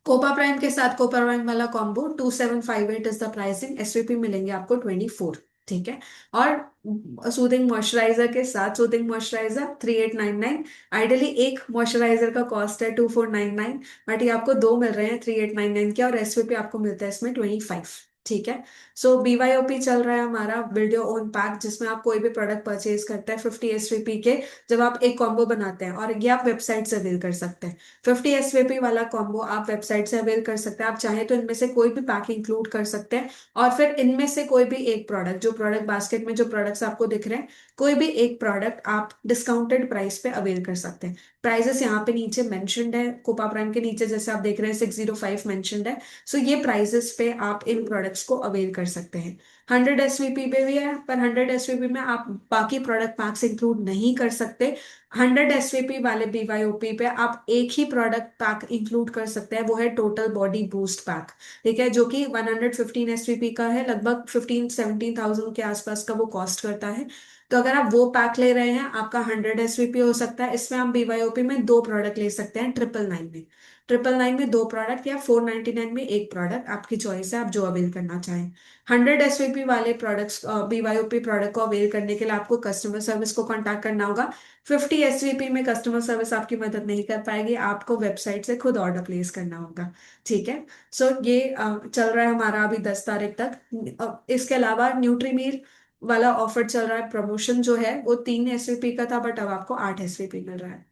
कोपा प्राइम के साथ कोपा प्राइम वाला combo 2758 is the pricing, SVP मिलेंगे आपको 24। ठीक है, और सूदिंग मॉइस्चराइजर के साथ सूदिंग मॉइस्चराइजर 3899। आइडियली एक मॉइस्चराइजर का कॉस्ट है 2499, बट ये आपको दो मिल रहे हैं 3899 के, और एसवीपी आपको मिलता है इसमें 25। ठीक है, सो बीवाईओपी चल रहा है हमारा, बिल्ड योर ओन पैक, जिसमें आप कोई भी प्रोडक्ट परचेज करते हैं 50 एसवीपी के, जब आप एक कॉम्बो बनाते हैं, और ये आप वेबसाइट से अवेल कर सकते हैं। 50 एसवीपी वाला कॉम्बो आप वेबसाइट से अवेल कर सकते हैं। आप चाहें तो इनमें से कोई भी पैक इंक्लूड कर सकते हैं, और फिर इनमें से कोई भी एक प्रोडक्ट, जो प्रोडक्ट बास्केट में जो प्रोडक्ट्स आपको दिख रहे हैं, कोई भी एक प्रोडक्ट आप डिस्काउंटेड प्राइस पे अवेल कर सकते हैं। प्राइजेस यहाँ पे नीचे मेंशन्ड है, कोपा प्राइम के नीचे जैसे आप देख रहे हैं 605 मेंशन्ड है। सो ये प्राइजेस पे आप इन प्रोडक्ट्स को अवेल कर सकते हैं। 100 एसवीपी पे भी है, पर 100 एसवीपी में आप बाकी प्रोडक्ट पैक्स इंक्लूड नहीं कर सकते। 100 एसवीपी वाले बीवाईओपी पे आप एक ही प्रोडक्ट पैक इंक्लूड कर सकते हैं, वो है टोटल बॉडी बूस्ट पैक। ठीक है, जो कि 115 एसवीपी का है, लगभग 15-17 thousand के आसपास का वो कॉस्ट करता है। तो अगर आप वो पैक ले रहे हैं, आपका 100 एसवीपी हो सकता है। इसमें आप बीवाईओपी में दो प्रोडक्ट ले सकते हैं 999 में, 999 में दो प्रोडक्ट, या 499 में एक प्रोडक्ट, आपकी चॉइस है, आप जो अवेल करना चाहें। 100 एसवीपी वाले प्रोडक्ट्स, बीवाईओपी प्रोडक्ट को अवेल करने के लिए आपको कस्टमर सर्विस को कांटेक्ट करना होगा। 50 एसवीपी में कस्टमर सर्विस आपकी मदद नहीं कर पाएगी, आपको वेबसाइट से खुद ऑर्डर प्लेस करना होगा। ठीक है, सो ये चल रहा है हमारा अभी 10 तारीख तक। इसके अलावा न्यूट्रीमीर वाला ऑफर चल रहा है, प्रमोशन जो है वो 3 एसवीपी का था, बट अब आपको 8 एसवीपी मिल रहा है।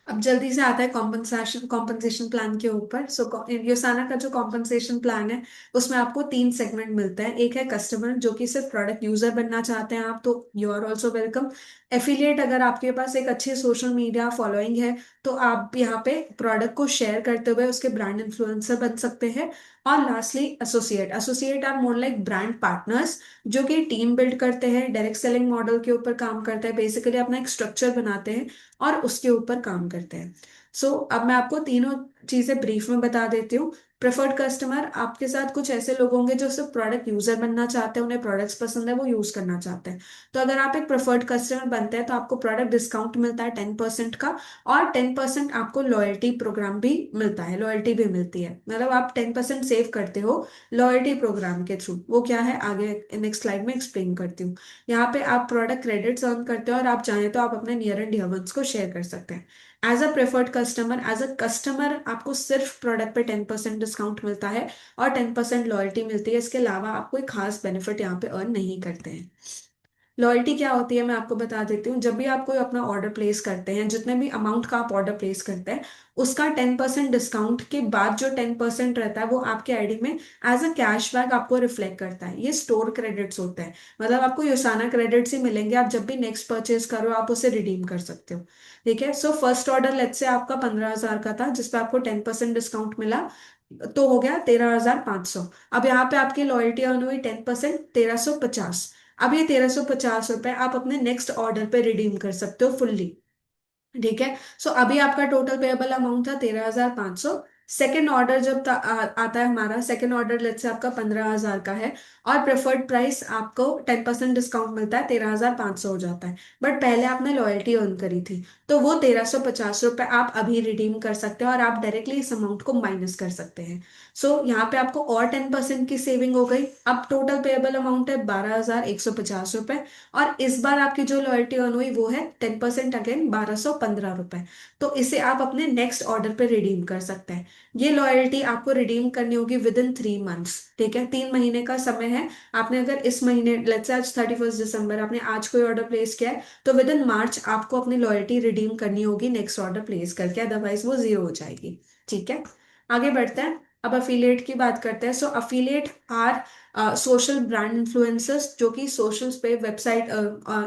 अब जल्दी से आता है कॉम्पनसेशन कॉम्पनसेशन प्लान के ऊपर। सो योसाना का जो कॉम्पनसेशन प्लान है, उसमें आपको तीन सेगमेंट मिलते हैं। एक है कस्टमर, जो कि सिर्फ प्रोडक्ट यूजर बनना चाहते हैं आप, तो you are also welcome. Affiliate, अगर आपके पास एक अच्छी सोशल मीडिया फॉलोइंग है, तो आप यहाँ पे प्रोडक्ट को शेयर करते हुए उसके ब्रांड इन्फ्लुएंसर बन सकते हैं। और lastly associate, associate are more like brand partners, जो कि टीम बिल्ड करते हैं, डायरेक्ट सेलिंग मॉडल के ऊपर काम करते हैं, बेसिकली अपना एक स्ट्रक्चर बनाते हैं और उसके ऊपर काम करते हैं। अब मैं आपको तीनों चीजें ब्रीफ में बता देती हूँ। प्रेफर्ड कस्टमर, आपके साथ कुछ ऐसे लोग होंगे जो सिर्फ प्रोडक्ट यूजर बनना चाहते हैं, उन्हें प्रोडक्ट्स पसंद है, वो यूज करना चाहते हैं। तो अगर आप एक प्रेफर्ड कस्टमर बनते हैं, तो आपको प्रोडक्ट डिस्काउंट मिलता है 10% का, और 10% आपको लॉयल्टी प्रोग्राम भी मिलता है, लॉयल्टी भी मिलती है, मतलब आप 10% सेव करते हो लॉयल्टी प्रोग्राम के थ्रू। वो क्या है, आगे नेक्स्ट स्लाइड में एक्सप्लेन करती हूँ। यहाँ पे आप प्रोडक्ट क्रेडिट्स अर्न करते हो, और आप चाहें तो आप अपने नियर एंड डियर वंस को शेयर कर सकते हैं। एज अ कस्टमर आपको सिर्फ प्रोडक्ट पे 10% डिस्काउंट मिलता है, और 10% लॉयल्टी मिलती है। इसके अलावा आप कोई खास बेनिफिट यहाँ पे अर्न नहीं करते हैं। लॉयल्टी क्या होती है मैं आपको बता देती हूँ। जब भी आप कोई अपना ऑर्डर प्लेस करते हैं, जितने भी अमाउंट का आप ऑर्डर प्लेस करते हैं, उसका 10% डिस्काउंट के बाद जो 10% रहता है, वो आपके आईडी में एज अ कैशबैक आपको रिफ्लेक्ट करता है। ये स्टोर क्रेडिट्स होते हैं, मतलब आपको योसाना क्रेडिट्स ही मिलेंगे। आप जब भी नेक्स्ट परचेज करो, आप उसे रिडीम कर सकते हो। ठीक है, so first order let's say आपका 15,000 का था, जिसपे आपको 10% डिस्काउंट मिला। तो हो गया 13,500। अब यहाँ पे आपकी लॉयल्टी अर्न हुई 10%, 1350। अब ये 1350 रुपए आप अपने नेक्स्ट ऑर्डर पे रिडीम कर सकते हो फुल्ली। ठीक है। सो अभी आपका टोटल पेएबल अमाउंट था 13,500। सेकेंड ऑर्डर जब आता है हमारा, सेकेंड ऑर्डर लेट्स से आपका 15,000 का है, और प्रेफर्ड प्राइस आपको 10% डिस्काउंट मिलता है, 13,500 हो जाता है। बट पहले आपने लॉयल्टी अर्न करी थी, तो वो 1350 रुपये आप अभी रिडीम कर सकते हो, और आप डायरेक्टली इस अमाउंट को माइनस कर सकते हैं। सो यहाँ पे आपको और 10% की सेविंग हो गई। अब टोटल पेएबल अमाउंट है 12,150 रुपये। और इस बार आपकी जो लॉयल्टी अर्न हुई वो है 10% अगेन 1,215 रुपए। तो इसे आप अपने नेक्स्ट ऑर्डर पे रिडीम कर सकते हैं। ये लॉयल्टी आपको रिडीम करनी होगी विद इन 3 मंथ्स। ठीक है, 3 महीने का समय है। आपने अगर इस महीने लेट्स से आज 31 दिसंबर, आपने आज कोई ऑर्डर प्लेस किया है, तो विद इन मार्च आपको अपनी लॉयल्टी रिडीम करनी होगी नेक्स्ट ऑर्डर प्लेस करके, अदरवाइज वो जीरो हो जाएगी। ठीक है, आगे बढ़ते हैं। अब अफिलिएट की बात करते हैं। So affiliate are social brand influencers, जो कि सोशल्स पे, वेबसाइट,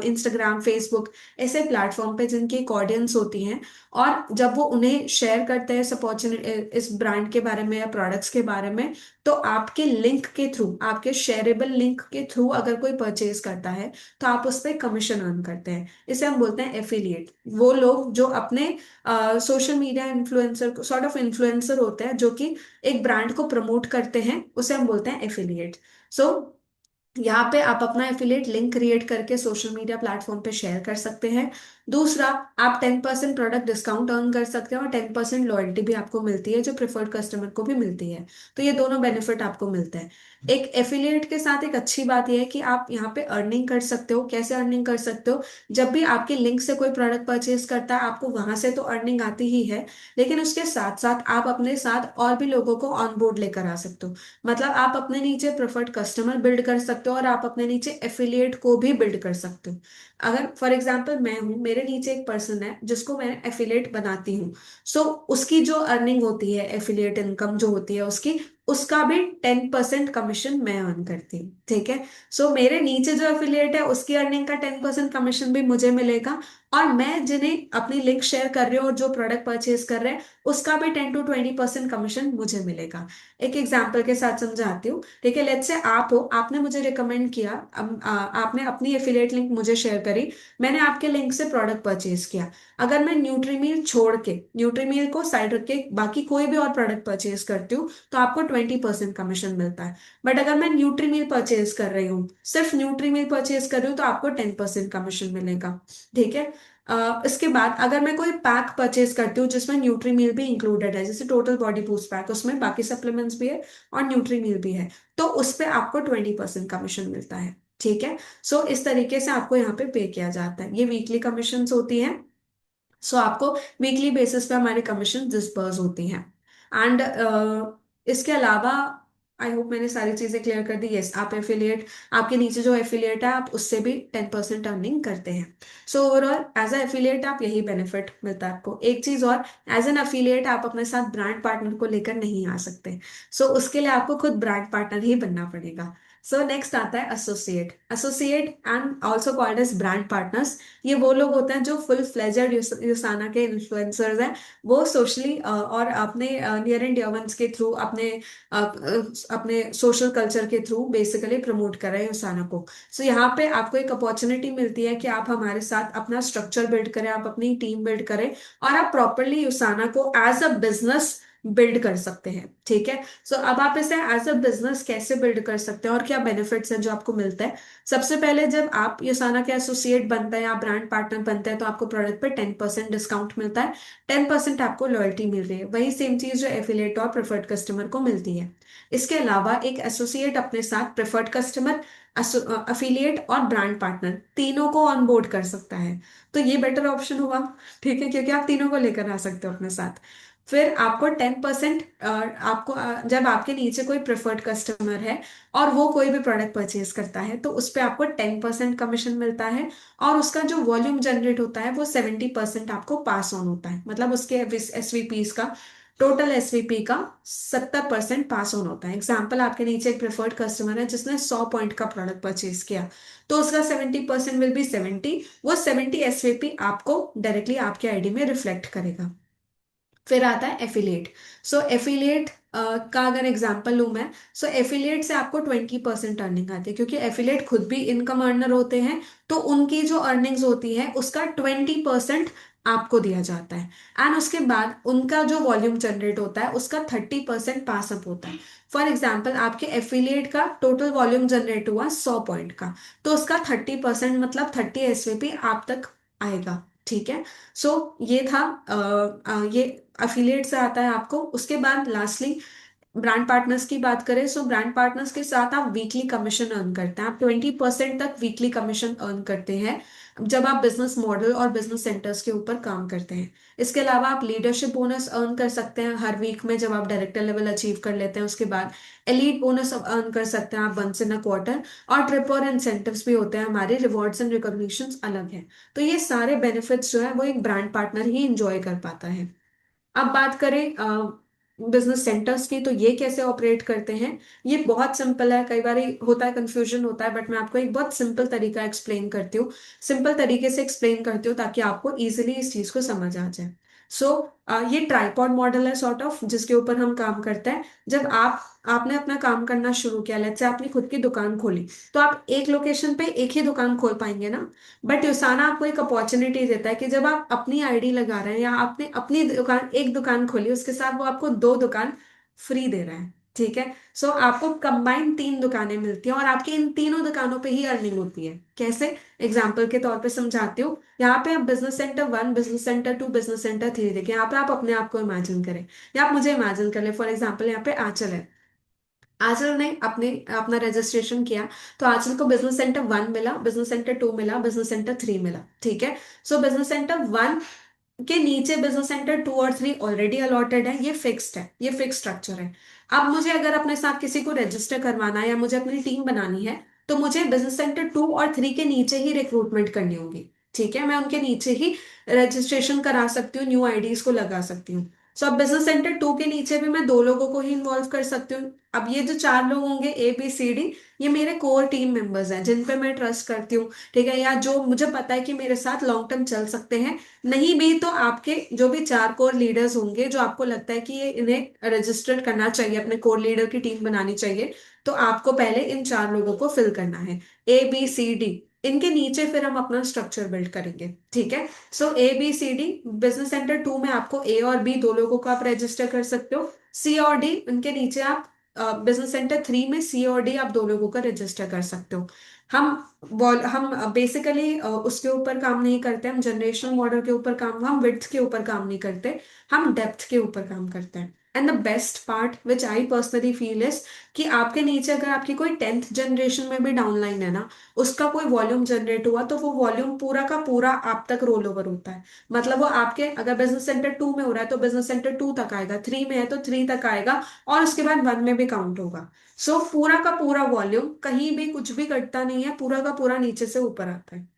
इंस्टाग्राम, फेसबुक, ऐसे प्लेटफॉर्म पे जिनकी एक ऑडियंस होती है, और जब वो उन्हें शेयर करते हैं इस अपॉर्चुनिटी, इस ब्रांड के बारे में या प्रोडक्ट्स के बारे में, तो आपके लिंक के थ्रू, आपके शेयरेबल लिंक के थ्रू अगर कोई परचेज करता है, तो आप उस पर कमीशन अर्न करते हैं। इसे हम बोलते हैं एफिलिएट। वो लोग जो अपने social media influencer, sort of influencer होते हैं, जो कि एक ब्रांड को प्रमोट करते हैं, उसे हम बोलते हैं एफिलिएट। सो यहाँ पे आप अपना एफिलिएट लिंक क्रिएट करके सोशल मीडिया प्लेटफॉर्म पे शेयर कर सकते हैं। दूसरा, आप 10% प्रोडक्ट डिस्काउंट अर्न कर सकते हैं, और 10% लॉयल्टी भी आपको मिलती है, जो प्रेफर्ड कस्टमर को भी मिलती है। तो ये दोनों बेनिफिट आपको मिलते हैं। एक एफिलिएट के साथ एक अच्छी बात यह है कि आप यहाँ पे अर्निंग कर सकते हो। कैसे अर्निंग कर सकते हो? जब भी आपके लिंक से कोई प्रोडक्ट परचेज करता है, आपको वहां से तो अर्निंग आती ही है, लेकिन उसके साथ साथ आप अपने साथ और भी लोगों को ऑन बोर्ड लेकर आ सकते हो। मतलब आप अपने नीचे प्रेफर्ड कस्टमर बिल्ड कर सकते हो, और आप अपने नीचे एफिलिएट को भी बिल्ड कर सकते हो। अगर फॉर एग्जांपल मैं हूं, मेरे नीचे एक पर्सन है जिसको मैं एफिलिएट बनाती हूँ, सो उसकी जो अर्निंग होती है, एफिलिएट इनकम जो होती है उसकी, उसका भी 10% कमीशन मैं अर्न करती हूँ। ठीक है। सो मेरे नीचे जो एफिलिएट है उसकी अर्निंग का 10% कमीशन भी मुझे मिलेगा, और मैं जिन्हें अपनी लिंक शेयर कर रही हूँ और जो प्रोडक्ट परचेज कर रहे हैं, उसका भी 10 to 20% कमीशन मुझे मिलेगा। एक एग्जाम्पल के साथ समझाती हूँ। ठीक है, लेट्स से आप हो, आपने मुझे रिकमेंड किया, आपने अपनी एफिलिएट लिंक मुझे शेयर करी, मैंने आपके लिंक से प्रोडक्ट परचेज किया। अगर मैं न्यूट्रीमील छोड़ के, न्यूट्रीमील को साइड रख के बाकी कोई भी और प्रोडक्ट परचेज करती हूँ, तो आपको 20% कमीशन मिलता है। बट अगर मैं न्यूट्रीमील परचेज कर रही हूँ, सिर्फ न्यूट्रीमील परचेज कर रही हूँ, तो आपको 10% कमीशन मिलेगा। ठीक है। इसके बाद अगर मैं कोई पैक परचेज करती हूँ जिसमें न्यूट्री मील भी इंक्लूडेड है, जैसे टोटल बॉडी बूस्ट पैक, उसमें बाकी सप्लीमेंट्स भी है और न्यूट्री मील भी है, तो उस पे आपको 20% कमीशन मिलता है। ठीक है। सो इस तरीके से आपको यहाँ पे पे किया जाता है। ये वीकली कमीशन होती है। सो आपको वीकली बेसिस पे हमारी कमीशन डिस्पर्स होती हैं। एंड इसके अलावा आई होप मैंने सारी चीजें क्लियर कर दी। यस, आप एफिलिएट, आपके नीचे जो एफिलिएट है, आप उससे भी 10% अर्निंग करते हैं। So overall as a affiliate आप यही बेनिफिट मिलता है आपको। एक चीज और, एज एन एफिलिएट आप अपने साथ ब्रांड पार्टनर को लेकर नहीं आ सकते। सो उसके लिए आपको खुद ब्रांड पार्टनर ही बनना पड़ेगा। सो नेक्स्ट आता है associate. Associate and also called as brand partners. ये वो लोग होते हैं जो फुल फ्लेजेड यूसाना के इन्फ्लुएंसर्स हैं। वो सोशली और अपने नियर एंड डियर वंस के थ्रू, अपने सोशल कल्चर के थ्रू बेसिकली प्रमोट कर रहे हैं यूसाना को। सो यहाँ पे आपको एक अपॉर्चुनिटी मिलती है कि आप हमारे साथ अपना स्ट्रक्चर बिल्ड करें, आप अपनी टीम बिल्ड करें, और आप प्रॉपरली यूसाना को एज अ बिजनेस बिल्ड कर सकते हैं। ठीक है। सो अब आप इसे एज अ बिजनेस कैसे बिल्ड कर सकते हैं और क्या बेनिफिट्स हैं जो आपको मिलता है? सबसे पहले जब आप यूसाना के एसोसिएट बनते हैं या ब्रांड पार्टनर बनते हैं, तो आपको प्रोडक्ट पे 10% डिस्काउंट मिलता है। 10% आपको लॉयल्टी मिल रही है, वही सेम चीज जो एफिलिएट और प्रेफर्ड कस्टमर को मिलती है। इसके अलावा एक एसोसिएट अपने साथ प्रेफर्ड कस्टमर, अफिलिएट और ब्रांड पार्टनर तीनों को ऑन बोर्ड कर सकता है। तो ये बेटर ऑप्शन हुआ। ठीक है, क्योंकि आप तीनों को लेकर आ सकते हो अपने साथ। फिर आपको 10%, आपको जब आपके नीचे कोई प्रेफर्ड कस्टमर है और वो कोई भी प्रोडक्ट परचेज करता है, तो उस पर आपको 10% कमीशन मिलता है। और उसका जो वॉल्यूम जनरेट होता है वो 70% आपको पास ऑन होता है। मतलब उसके एसवीपीस का, टोटल एसवीपी का 70% पास ऑन होता है। एग्जाम्पल, आपके नीचे एक प्रेफर्ड कस्टमर है जिसने 100 पॉइंट का प्रोडक्ट परचेज किया, तो उसका 70% विल बी 70। वो 70 एसवीपी आपको डायरेक्टली आपके आईडी में रिफ्लेक्ट करेगा। फिर आता है एफिलिएट। सो एफिलिएट का अगर एग्जांपल लूं मैं, सो एफिलिएट से आपको 20% अर्निंग आती है, क्योंकि एफिलिएट खुद भी इनकम अर्नर होते हैं। तो उनकी जो अर्निंग्स होती है उसका 20% आपको दिया जाता है। एंड उसके बाद उनका जो वॉल्यूम जनरेट होता है उसका 30% पास अप होता है। फॉर एग्जाम्पल आपके एफिलिएट का टोटल वॉल्यूम जनरेट हुआ 100 पॉइंट का, तो उसका 30% मतलब 30 एसवीपी आप तक आएगा। ठीक है। सो ये था ये अफिलिएट से आता है आपको। उसके बाद लास्टली ब्रांड पार्टनर्स की बात करें, सो ब्रांड पार्टनर्स के साथ आप वीकली कमीशन अर्न करते हैं, आप 20% तक वीकली कमीशन अर्न करते हैं जब आप बिजनेस मॉडल और बिजनेस सेंटर्स के ऊपर काम करते हैं। इसके अलावा आप लीडरशिप बोनस अर्न कर सकते हैं हर वीक में जब आप डायरेक्टर लेवल अचीव कर लेते हैं। उसके बाद एलीट बोनस अर्न कर सकते हैं आप वंस इन अ क्वार्टर। और ट्रिप और इंसेंटिव्स भी होते हैं हमारे, रिवॉर्ड्स एंड रिकॉग्निशंस अलग है। तो ये सारे बेनिफिट्स जो है वो एक ब्रांड पार्टनर ही इंजॉय कर पाता है। अब बात करें बिजनेस सेंटर्स की, तो ये कैसे ऑपरेट करते हैं। ये बहुत सिंपल है, कई बार होता है कंफ्यूजन होता है, बट मैं आपको एक बहुत सिंपल तरीका एक्सप्लेन करती हूँ, सिंपल तरीके से एक्सप्लेन करती हूँ ताकि आपको इजीली इस चीज को समझ आ जाए। सो ये ट्राइपॉड मॉडल है सॉर्ट ऑफ, जिसके ऊपर हम काम करते हैं। जब आपने अपना काम करना शुरू किया, लेट्स से आपने खुद की दुकान खोली, तो आप एक लोकेशन पे एक ही दुकान खोल पाएंगे ना। बट युसाना आपको एक अपॉर्चुनिटी देता है कि जब आप अपनी आईडी लगा रहे हैं या आपने अपनी दुकान, एक दुकान खोली, उसके साथ वो आपको दो दुकान फ्री दे रहा है। ठीक है। सो आपको कंबाइंड तीन दुकानें मिलती हैं और आपकी इन तीनों दुकानों पे ही अर्निंग होती है। कैसे, एग्जाम्पल के तौर पे समझाती हूँ। यहाँ पे आप business centre one, business centre two, business centre three देखिए, यहाँ पे आप अपने आप को इमेजिन करें या आप मुझे इमेजिन कर ले। फॉर एग्जाम्पल यहाँ पे आंचल है, आंचल ने अपने अपना रजिस्ट्रेशन किया, तो आंचल को बिजनेस सेंटर वन मिला, बिजनेस सेंटर टू मिला, बिजनेस सेंटर थ्री मिला। ठीक है। सो बिजनेस सेंटर वन के नीचे बिजनेस सेंटर टू और थ्री ऑलरेडी अलॉटेड है, ये फिक्स्ड है, ये फिक्स स्ट्रक्चर है। अब मुझे अगर अपने साथ किसी को रजिस्टर करवाना है या मुझे अपनी टीम बनानी है, तो मुझे बिजनेस सेंटर टू और थ्री के नीचे ही रिक्रूटमेंट करनी होगी। ठीक है, मैं उनके नीचे ही रजिस्ट्रेशन करा सकती हूँ, न्यू आईडीज को लगा सकती हूँ। सो अब बिजनेस सेंटर टू के नीचे भी मैं दो लोगों को ही इन्वॉल्व कर सकती हूँ। अब ये जो चार लोग होंगे ABCD, ये मेरे कोर टीम मेंबर्स हैं जिन पे मैं ट्रस्ट करती हूँ। ठीक है, या जो मुझे पता है कि मेरे साथ लॉन्ग टर्म चल सकते हैं। नहीं भी तो आपके जो भी चार कोर लीडर्स होंगे जो आपको लगता है कि ये इन्हें रजिस्टर करना चाहिए, अपने कोर लीडर की टीम बनानी चाहिए, तो आपको पहले इन चार लोगों को फिल करना है, ABCD। इनके नीचे फिर हम अपना स्ट्रक्चर बिल्ड करेंगे। ठीक है। सो ABCD, बिजनेस सेंटर टू में आपको A और B दो लोगों को आप रजिस्टर कर सकते हो। C और D, उनके नीचे आप बिजनेस सेंटर थ्री में C और D आप दो लोगों का रजिस्टर कर सकते हो। हम बेसिकली उसके ऊपर काम नहीं करते, हम जनरेशनल मॉडल के ऊपर काम, हम विड्थ के ऊपर काम नहीं करते, हम डेप्थ के ऊपर काम करते हैं। And the best part which I personally feel is कि आपके नीचे अगर आपकी कोई 10th जनरेशन में भी डाउनलाइन है ना, उसका कोई वॉल्यूम जनरेट हुआ, तो वो वॉल्यूम पूरा का पूरा आप तक रोल ओवर होता है। मतलब वो आपके अगर बिजनेस सेंटर टू में हो रहा है तो बिजनेस सेंटर टू तक आएगा, थ्री में है तो थ्री तक आएगा, और उसके बाद वन में भी काउंट होगा। सो पूरा का पूरा वॉल्यूम कहीं भी कुछ भी कटता नहीं है, पूरा का पूरा नीचे से ऊपर आता है।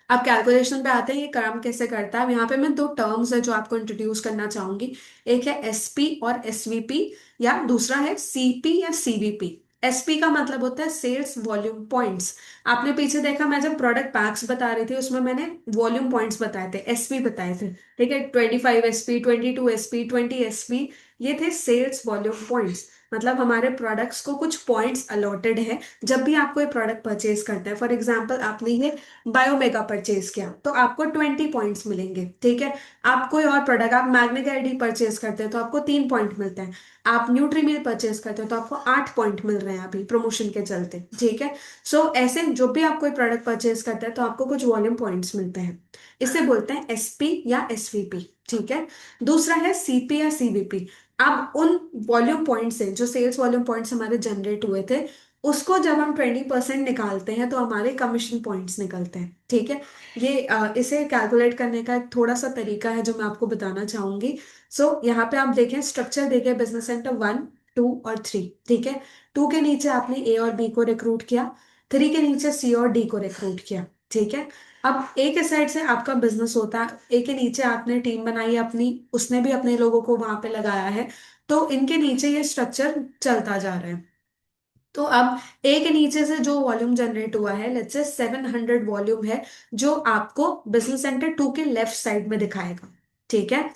अब कैलकुलेशन पे आते हैं ये काम कैसे करता है। यहाँ पे मैं दो टर्म्स है जो आपको इंट्रोड्यूस करना चाहूंगी। एक है SP और SVP, या दूसरा है CP या CVP। SP का मतलब होता है सेल्स वॉल्यूम पॉइंट्स। आपने पीछे देखा, मैं जब प्रोडक्ट पैक्स बता रही थी उसमें मैंने वॉल्यूम पॉइंट्स बताए थे, SP बताए थे। ठीक है, 25 SP, 22 SP, 20 SP, ये थे सेल्स वॉल्यूम पॉइंट्स। मतलब हमारे प्रोडक्ट्स को कुछ पॉइंट्स अलॉटेड है जब भी आप कोई प्रोडक्ट परचेज करते हैं। फॉर एग्जाम्पल आपने ये बायोमेगा परचेज किया तो आपको 20 पॉइंट्स मिलेंगे। ठीक है। आप कोई और प्रोडक्ट, आप मैग्नेक आईडी परचेज करते हैं तो आपको 3 पॉइंट मिलते हैं। आप न्यूट्रीमिल परचेज करते हो तो आपको 8 पॉइंट मिल रहे हैं अभी प्रमोशन के चलते। ठीक है। सो ऐसे जो भी आप कोई प्रोडक्ट परचेज करते हैं तो आपको कुछ वॉल्यूम पॉइंट्स मिलते हैं। इसे बोलते हैं SP या SVP। ठीक है। दूसरा है CP या CVP। अब उन वॉल्यूम पॉइंट से जो सेल्स वॉल्यूम पॉइंट्स हमारे जनरेट हुए थे, उसको जब हम 20% निकालते हैं तो हमारे कमीशन पॉइंट्स निकलते हैं। ठीक है। ये इसे कैलकुलेट करने का एक थोड़ा सा तरीका है जो मैं आपको बताना चाहूंगी। सो यहाँ पे आप देखें, स्ट्रक्चर देखें, बिजनेस सेंटर वन, टू और थ्री। ठीक है। टू के नीचे आपने A और B को रिक्रूट किया, थ्री के नीचे C और D को रिक्रूट किया। ठीक है। अब A के साइड से आपका बिजनेस होता है, A के नीचे आपने टीम बनाई है अपनी, उसने भी अपने लोगों को वहां पे लगाया है, तो इनके नीचे ये स्ट्रक्चर चलता जा रहा है। तो अब ए के नीचे से जो वॉल्यूम जनरेट हुआ है, लेट्स से 700 वॉल्यूम है, जो आपको बिजनेस सेंटर टू के लेफ्ट साइड में दिखाएगा। ठीक है।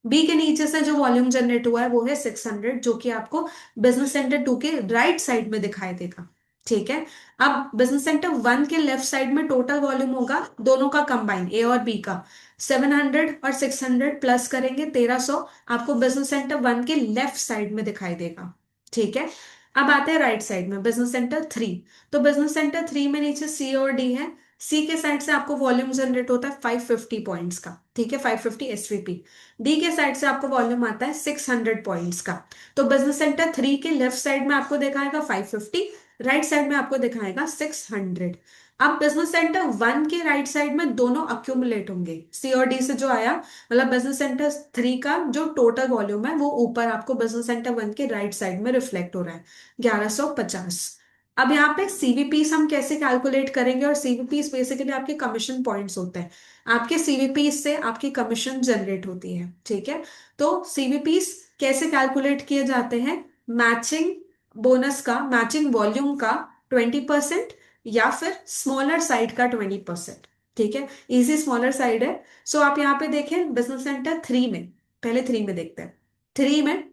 बी के नीचे से जो वॉल्यूम जनरेट हुआ है वो है 600, जो कि आपको बिजनेस सेंटर टू के राइट साइड में दिखाई देगा। ठीक है। अब बिजनेस सेंटर वन के लेफ्ट साइड में टोटल वॉल्यूम होगा दोनों का कंबाइन, ए और बी का, 700 और 600 प्लस करेंगे 1300, आपको बिजनेस सेंटर वन के लेफ्ट साइड में दिखाई देगा। ठीक है। अब आते हैं राइट साइड में बिजनेस सेंटर थ्री। तो बिजनेस सेंटर थ्री में नीचे सी और डी है। सी के साइड से आपको वॉल्यूम जनरेट होता है 550 पॉइंट्स का। ठीक है, 550 एसवीपी। डी के साइड से आपको वॉल्यूम आता है 600 पॉइंट्स का। तो बिजनेस सेंटर थ्री के लेफ्ट साइड में आपको दिखाएगा 550, राइट साइड में आपको दिखाएगा 600। अब बिजनेस सेंटर वन के राइट साइड में दोनों अक्यूमुलेट होंगे, सी और डी से जो आया, मतलब बिजनेस सेंटर थ्री का जो टोटल वॉल्यूम है वो ऊपर आपको बिजनेस सेंटर वन के राइट साइड में रिफ्लेक्ट हो रहा है, 1150। अब यहाँ पे सीवीपीस हम कैसे कैलकुलेट करेंगे, और सीवीपीस बेसिकली आपके कमीशन पॉइंट्स होते हैं। आपके सीवीपीस से आपकी कमीशन जनरेट होती है। ठीक है। तो सीवीपीस कैसे कैलकुलेट किए जाते हैं, मैचिंग बोनस का, मैचिंग वॉल्यूम का 20%, या फिर स्मॉलर साइड का 20%। ठीक है, इजी स्मॉलर साइड है। सो आप यहाँ पे देखें बिजनेस सेंटर थ्री में, पहले थ्री में देखते हैं। थ्री में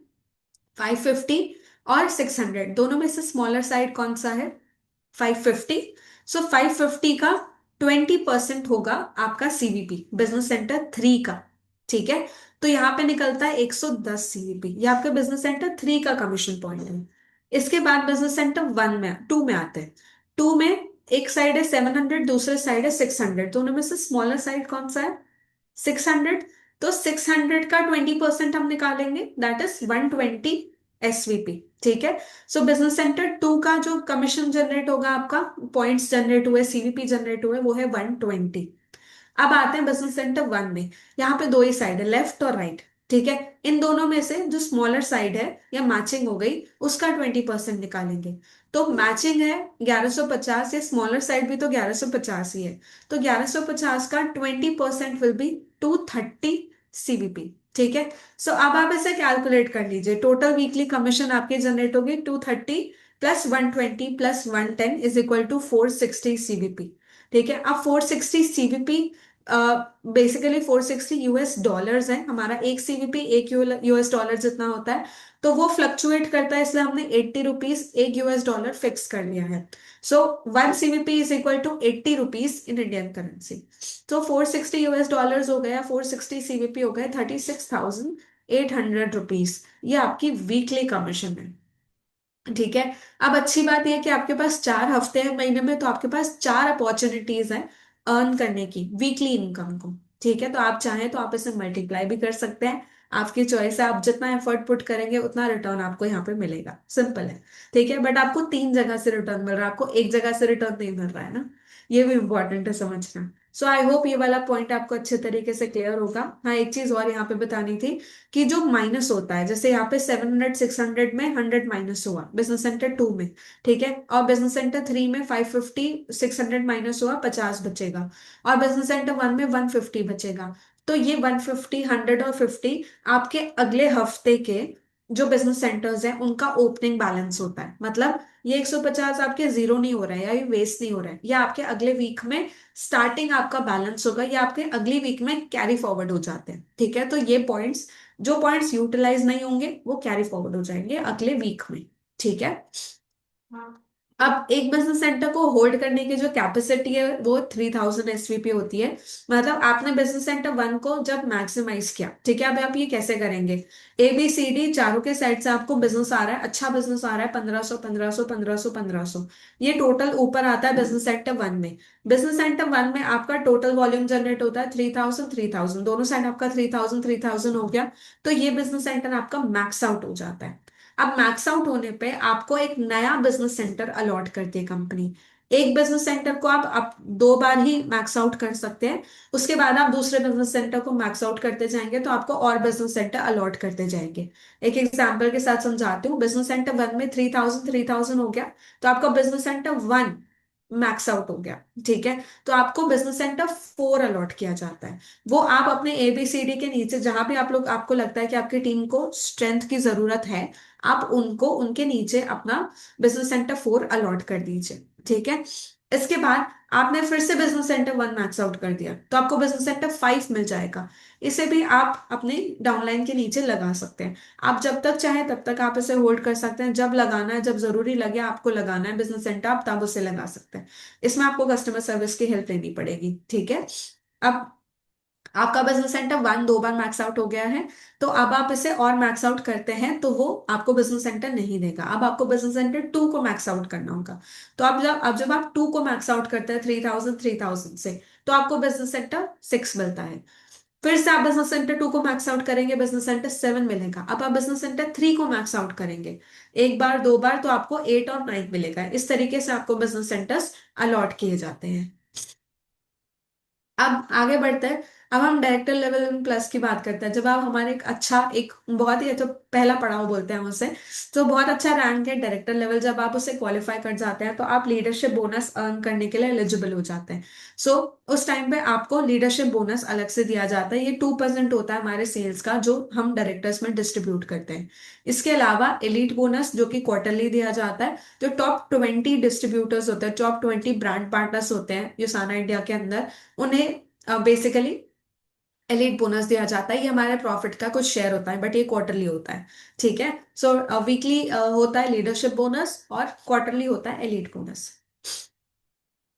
550 और 600 दोनों में से स्मॉलर साइड कौन सा है, 550। सो 550 का 20% होगा आपका सीवीपी बिजनेस सेंटर थ्री का। ठीक है। तो यहाँ पे निकलता है 110 सीवीपी, ये आपके बिजनेस सेंटर थ्री का कमीशन पॉइंट है। इसके बाद बिजनेस सेंटर वन में, टू में आते हैं। टू में एक साइड है 700, दूसरे साइड है 600, दोनों में से स्मॉलर साइड कौन सा है, 600। तो 600 का 20% हम निकालेंगे, दैट इज 120 एसवीपी। ठीक है। सो बिजनेस सेंटर टू का जो कमीशन जनरेट होगा, आपका पॉइंट्स जनरेट हुए, सीवीपी जनरेट हुए, वो है 120। अब आते हैं बिजनेस सेंटर वन में। यहाँ पे दो ही साइड है, लेफ्ट और राइट। ठीक है। इन दोनों में से जो स्मॉलर साइड है या मैचिंग हो गई, उसका 20% निकालेंगे। तो मैचिंग है 1150, या स्मॉलर साइड भी तो 1150 ही है। तो 1150 का 20% विल बी 230 सीवीपी। ठीक है। सो अब आप इसे कैलकुलेट कर लीजिए, टोटल वीकली कमीशन आपके जनरेट होगी 230 plus 120 plus 110 is equal to 460 CVP. ठीक है। अब 460 सीवीपी, बेसिकली 460 यूएस डॉलर्स है, हमारा एक सीवीपी एक यूएस डॉलर जितना होता है। तो वो फ्लक्चुएट करता है, इसलिए हमने 80 रुपीज एक यूएस डॉलर फिक्स कर लिया है। So one CVP is equal to 80 rupees in Indian currency. तो 460 यूएस डॉलर्स हो गया, 460 सीवीपी हो गए 36,800 रुपीज। ये आपकी वीकली कमीशन है। ठीक है। अब अच्छी बात यह है कि आपके पास 4 हफ्ते हैं महीने में, तो आपके पास 4 अपॉर्चुनिटीज हैं अर्न करने की वीकली इनकम को। ठीक है। तो आप चाहें तो आप इसे मल्टीप्लाई भी कर सकते हैं, आपकी चॉइस है। आप जितना एफर्ट पुट करेंगे उतना रिटर्न आपको यहाँ पे मिलेगा, सिंपल है। ठीक है। बट आपको तीन जगह से रिटर्न मिल रहा है, आपको एक जगह से रिटर्न नहीं मिल रहा है ना, ये भी इंपॉर्टेंट है समझना। सो आई होप ये वाला पॉइंट आपको अच्छे तरीके से क्लियर होगा। हाँ, एक चीज और यहाँ पे बतानी थी, कि जो माइनस होता है, जैसे यहाँ पे 700 600 में 100 माइनस हुआ बिजनेस सेंटर टू में। ठीक है। और बिजनेस सेंटर थ्री में 550 600 माइनस हुआ, 50 बचेगा। और बिजनेस सेंटर वन में 150 बचेगा। तो ये 150 100 और 50 आपके अगले हफ्ते के जो बिजनेस सेंटर्स हैं उनका ओपनिंग बैलेंस होता है। मतलब ये 150 आपके जीरो नहीं हो रहा है या ये वेस्ट नहीं हो रहा है, ये आपके अगले वीक में स्टार्टिंग आपका बैलेंस होगा, ये आपके अगली वीक में कैरी फॉरवर्ड हो जाते हैं। ठीक है। तो ये पॉइंट्स, जो पॉइंट्स यूटिलाइज नहीं होंगे वो कैरी फॉरवर्ड हो जाएंगे अगले वीक में। ठीक है। हाँ। अब एक बिजनेस सेंटर को होल्ड करने की जो कैपेसिटी है वो 3000 एसवीपी होती है। मतलब आपने बिजनेस सेंटर वन को जब मैक्सिमाइज किया, ठीक है, अब आप ये कैसे करेंगे, ए बी सी डी चारों के साइड से आपको बिजनेस आ रहा है, अच्छा बिजनेस आ रहा है, 1500 1500 1500 1500, ये टोटल ऊपर आता है बिजनेस सेंटर वन में। बिजनेस सेंटर वन में आपका टोटल वॉल्यूम जनरेट होता है 3000 3000, दोनों साइड आपका 3000 3000 हो गया। तो ये बिजनेस सेंटर आपका मैक्स आउट हो जाता है। अब मैक्स आउट होने पे आपको एक नया बिजनेस सेंटर अलॉट करती है कंपनी। एक बिजनेस सेंटर को आप दो बार ही मैक्स आउट कर सकते हैं। उसके बाद आप दूसरे बिजनेस सेंटर को मैक्स आउट करते जाएंगे तो आपको और बिजनेस सेंटर अलॉट करते जाएंगे। एक एग्जांपल के साथ समझाती हूँ, बिजनेस सेंटर वन में 3000 हो गया, तो आपका business centre one max out हो गया। ठीक है। तो आपको बिजनेस सेंटर फोर अलॉट किया जाता है। वो आप अपने एबीसीडी के नीचे जहां भी आप लोग, आपको लगता है कि आपकी टीम को स्ट्रेंथ की जरूरत है, आप उनको उनके नीचे अपना बिजनेस सेंटर फोर अलॉट कर दीजिए। ठीक है। इसके बाद आपने फिर से business centre one max out कर दिया तो आपको बिजनेस सेंटर फाइव मिल जाएगा। इसे भी आप अपने डाउनलाइन के नीचे लगा सकते हैं। आप जब तक चाहे तब तक आप इसे होल्ड कर सकते हैं, जब लगाना है, जब जरूरी लगे आपको लगाना है बिजनेस सेंटर, आप तब उसे लगा सकते हैं। इसमें आपको कस्टमर सर्विस की हेल्प लेनी पड़ेगी, ठीक है। अब आपका बिजनेस सेंटर वन दो बार मैक्स आउट हो गया है, तो अब आप इसे और मैक्स आउट करते हैं तो वो आपको बिजनेस सेंटर नहीं देगा। अब आपको बिजनेस सेंटर टू को मैक्स आउट करना होगा। तो अब जब आप टू को मैक्स आउट करते हैं 3,000 से, तो आपको बिजनेस सेंटर सिक्स मिलता है। फिर से आप बिजनेस सेंटर टू को मैक्स आउट करेंगे, बिजनेस सेंटर सेवन मिलेगा। अब आप बिजनेस सेंटर थ्री को मैक्स आउट करेंगे एक बार दो बार, तो आपको एट और नाइन मिलेगा। इस तरीके से आपको बिजनेस सेंटर्स अलॉट किए जाते हैं। अब आगे बढ़ते हैं। अब हम डायरेक्टर लेवल प्लस की बात करते हैं। जब आप हमारे एक बहुत ही अच्छा पहला पड़ाव बोलते हैं हम उसे, तो बहुत अच्छा रैंक है डायरेक्टर लेवल, जब आप उसे क्वालिफाई कर जाते हैं तो आप लीडरशिप बोनस अर्न करने के लिए एलिजिबल हो जाते हैं। सो उस टाइम पे आपको लीडरशिप बोनस अलग से दिया जाता है। ये 2% होता है हमारे सेल्स का, जो हम डायरेक्टर्स में डिस्ट्रीब्यूट करते हैं। इसके अलावा एलीट बोनस जो कि क्वार्टरली दिया जाता है। जो टॉप 20 डिस्ट्रीब्यूटर्स होते हैं, टॉप 20 ब्रांड पार्टनर्स होते हैं यूसाना इंडिया के अंदर, उन्हें बेसिकली एलीट बोनस दिया जाता है। ये हमारे प्रॉफिट का कुछ शेयर होता है, बट ये क्वार्टरली होता है, ठीक है। सो वीकली होता है लीडरशिप बोनस और क्वार्टरली होता है एलीट बोनस।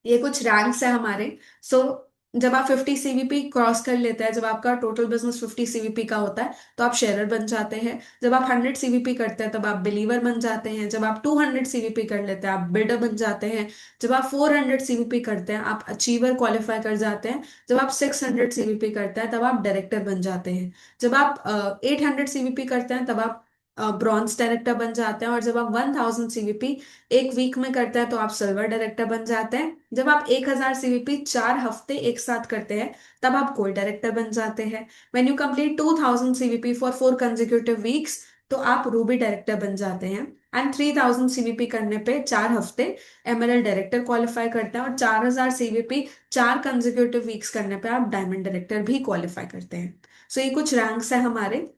ये कुछ रैंक्स है हमारे। सो जब आप 50 सीवीपी क्रॉस कर लेते हैं, जब आपका टोटल बिजनेस 50 सीवीपी का होता है, तो आप शेयरर बन जाते हैं। जब आप 100 सीवीपी करते हैं तब आप बिलीवर बन जाते हैं। जब आप 200 सीवीपी कर लेते हैं आप बिल्डर बन जाते हैं। जब आप 400 सीवीपी करते हैं आप अचीवर क्वालिफाई कर जाते हैं। जब आप 600 सीवीपी करते हैं तब आप डायरेक्टर बन जाते हैं। जब आप 800 सीवीपी करते हैं तब आप ब्रॉन्ज डायरेक्टर बन जाते हैं। और जब आप 1000 सीवीपी एक वीक में करते हैं तो आप सिल्वर डायरेक्टर बन जाते हैं। जब आप 1000 सीवीपी 4 हफ्ते एक साथ करते हैं तब आप गोल्ड डायरेक्टर बन जाते हैं। When you complete 2000 CVP for 4 consecutive weeks, तो आप रूबी डायरेक्टर बन जाते हैं। एंड 3000 सीवीपी करने पे 4 हफ्ते एमएलएल डायरेक्टर क्वालिफाई करते हैं। और 4000 सीवीपी 4 कंजिक्यूटिव वीक्स करने पे आप डायमंड डायरेक्टर भी क्वालिफाई करते हैं। सो ये कुछ रैंक्स है हमारे,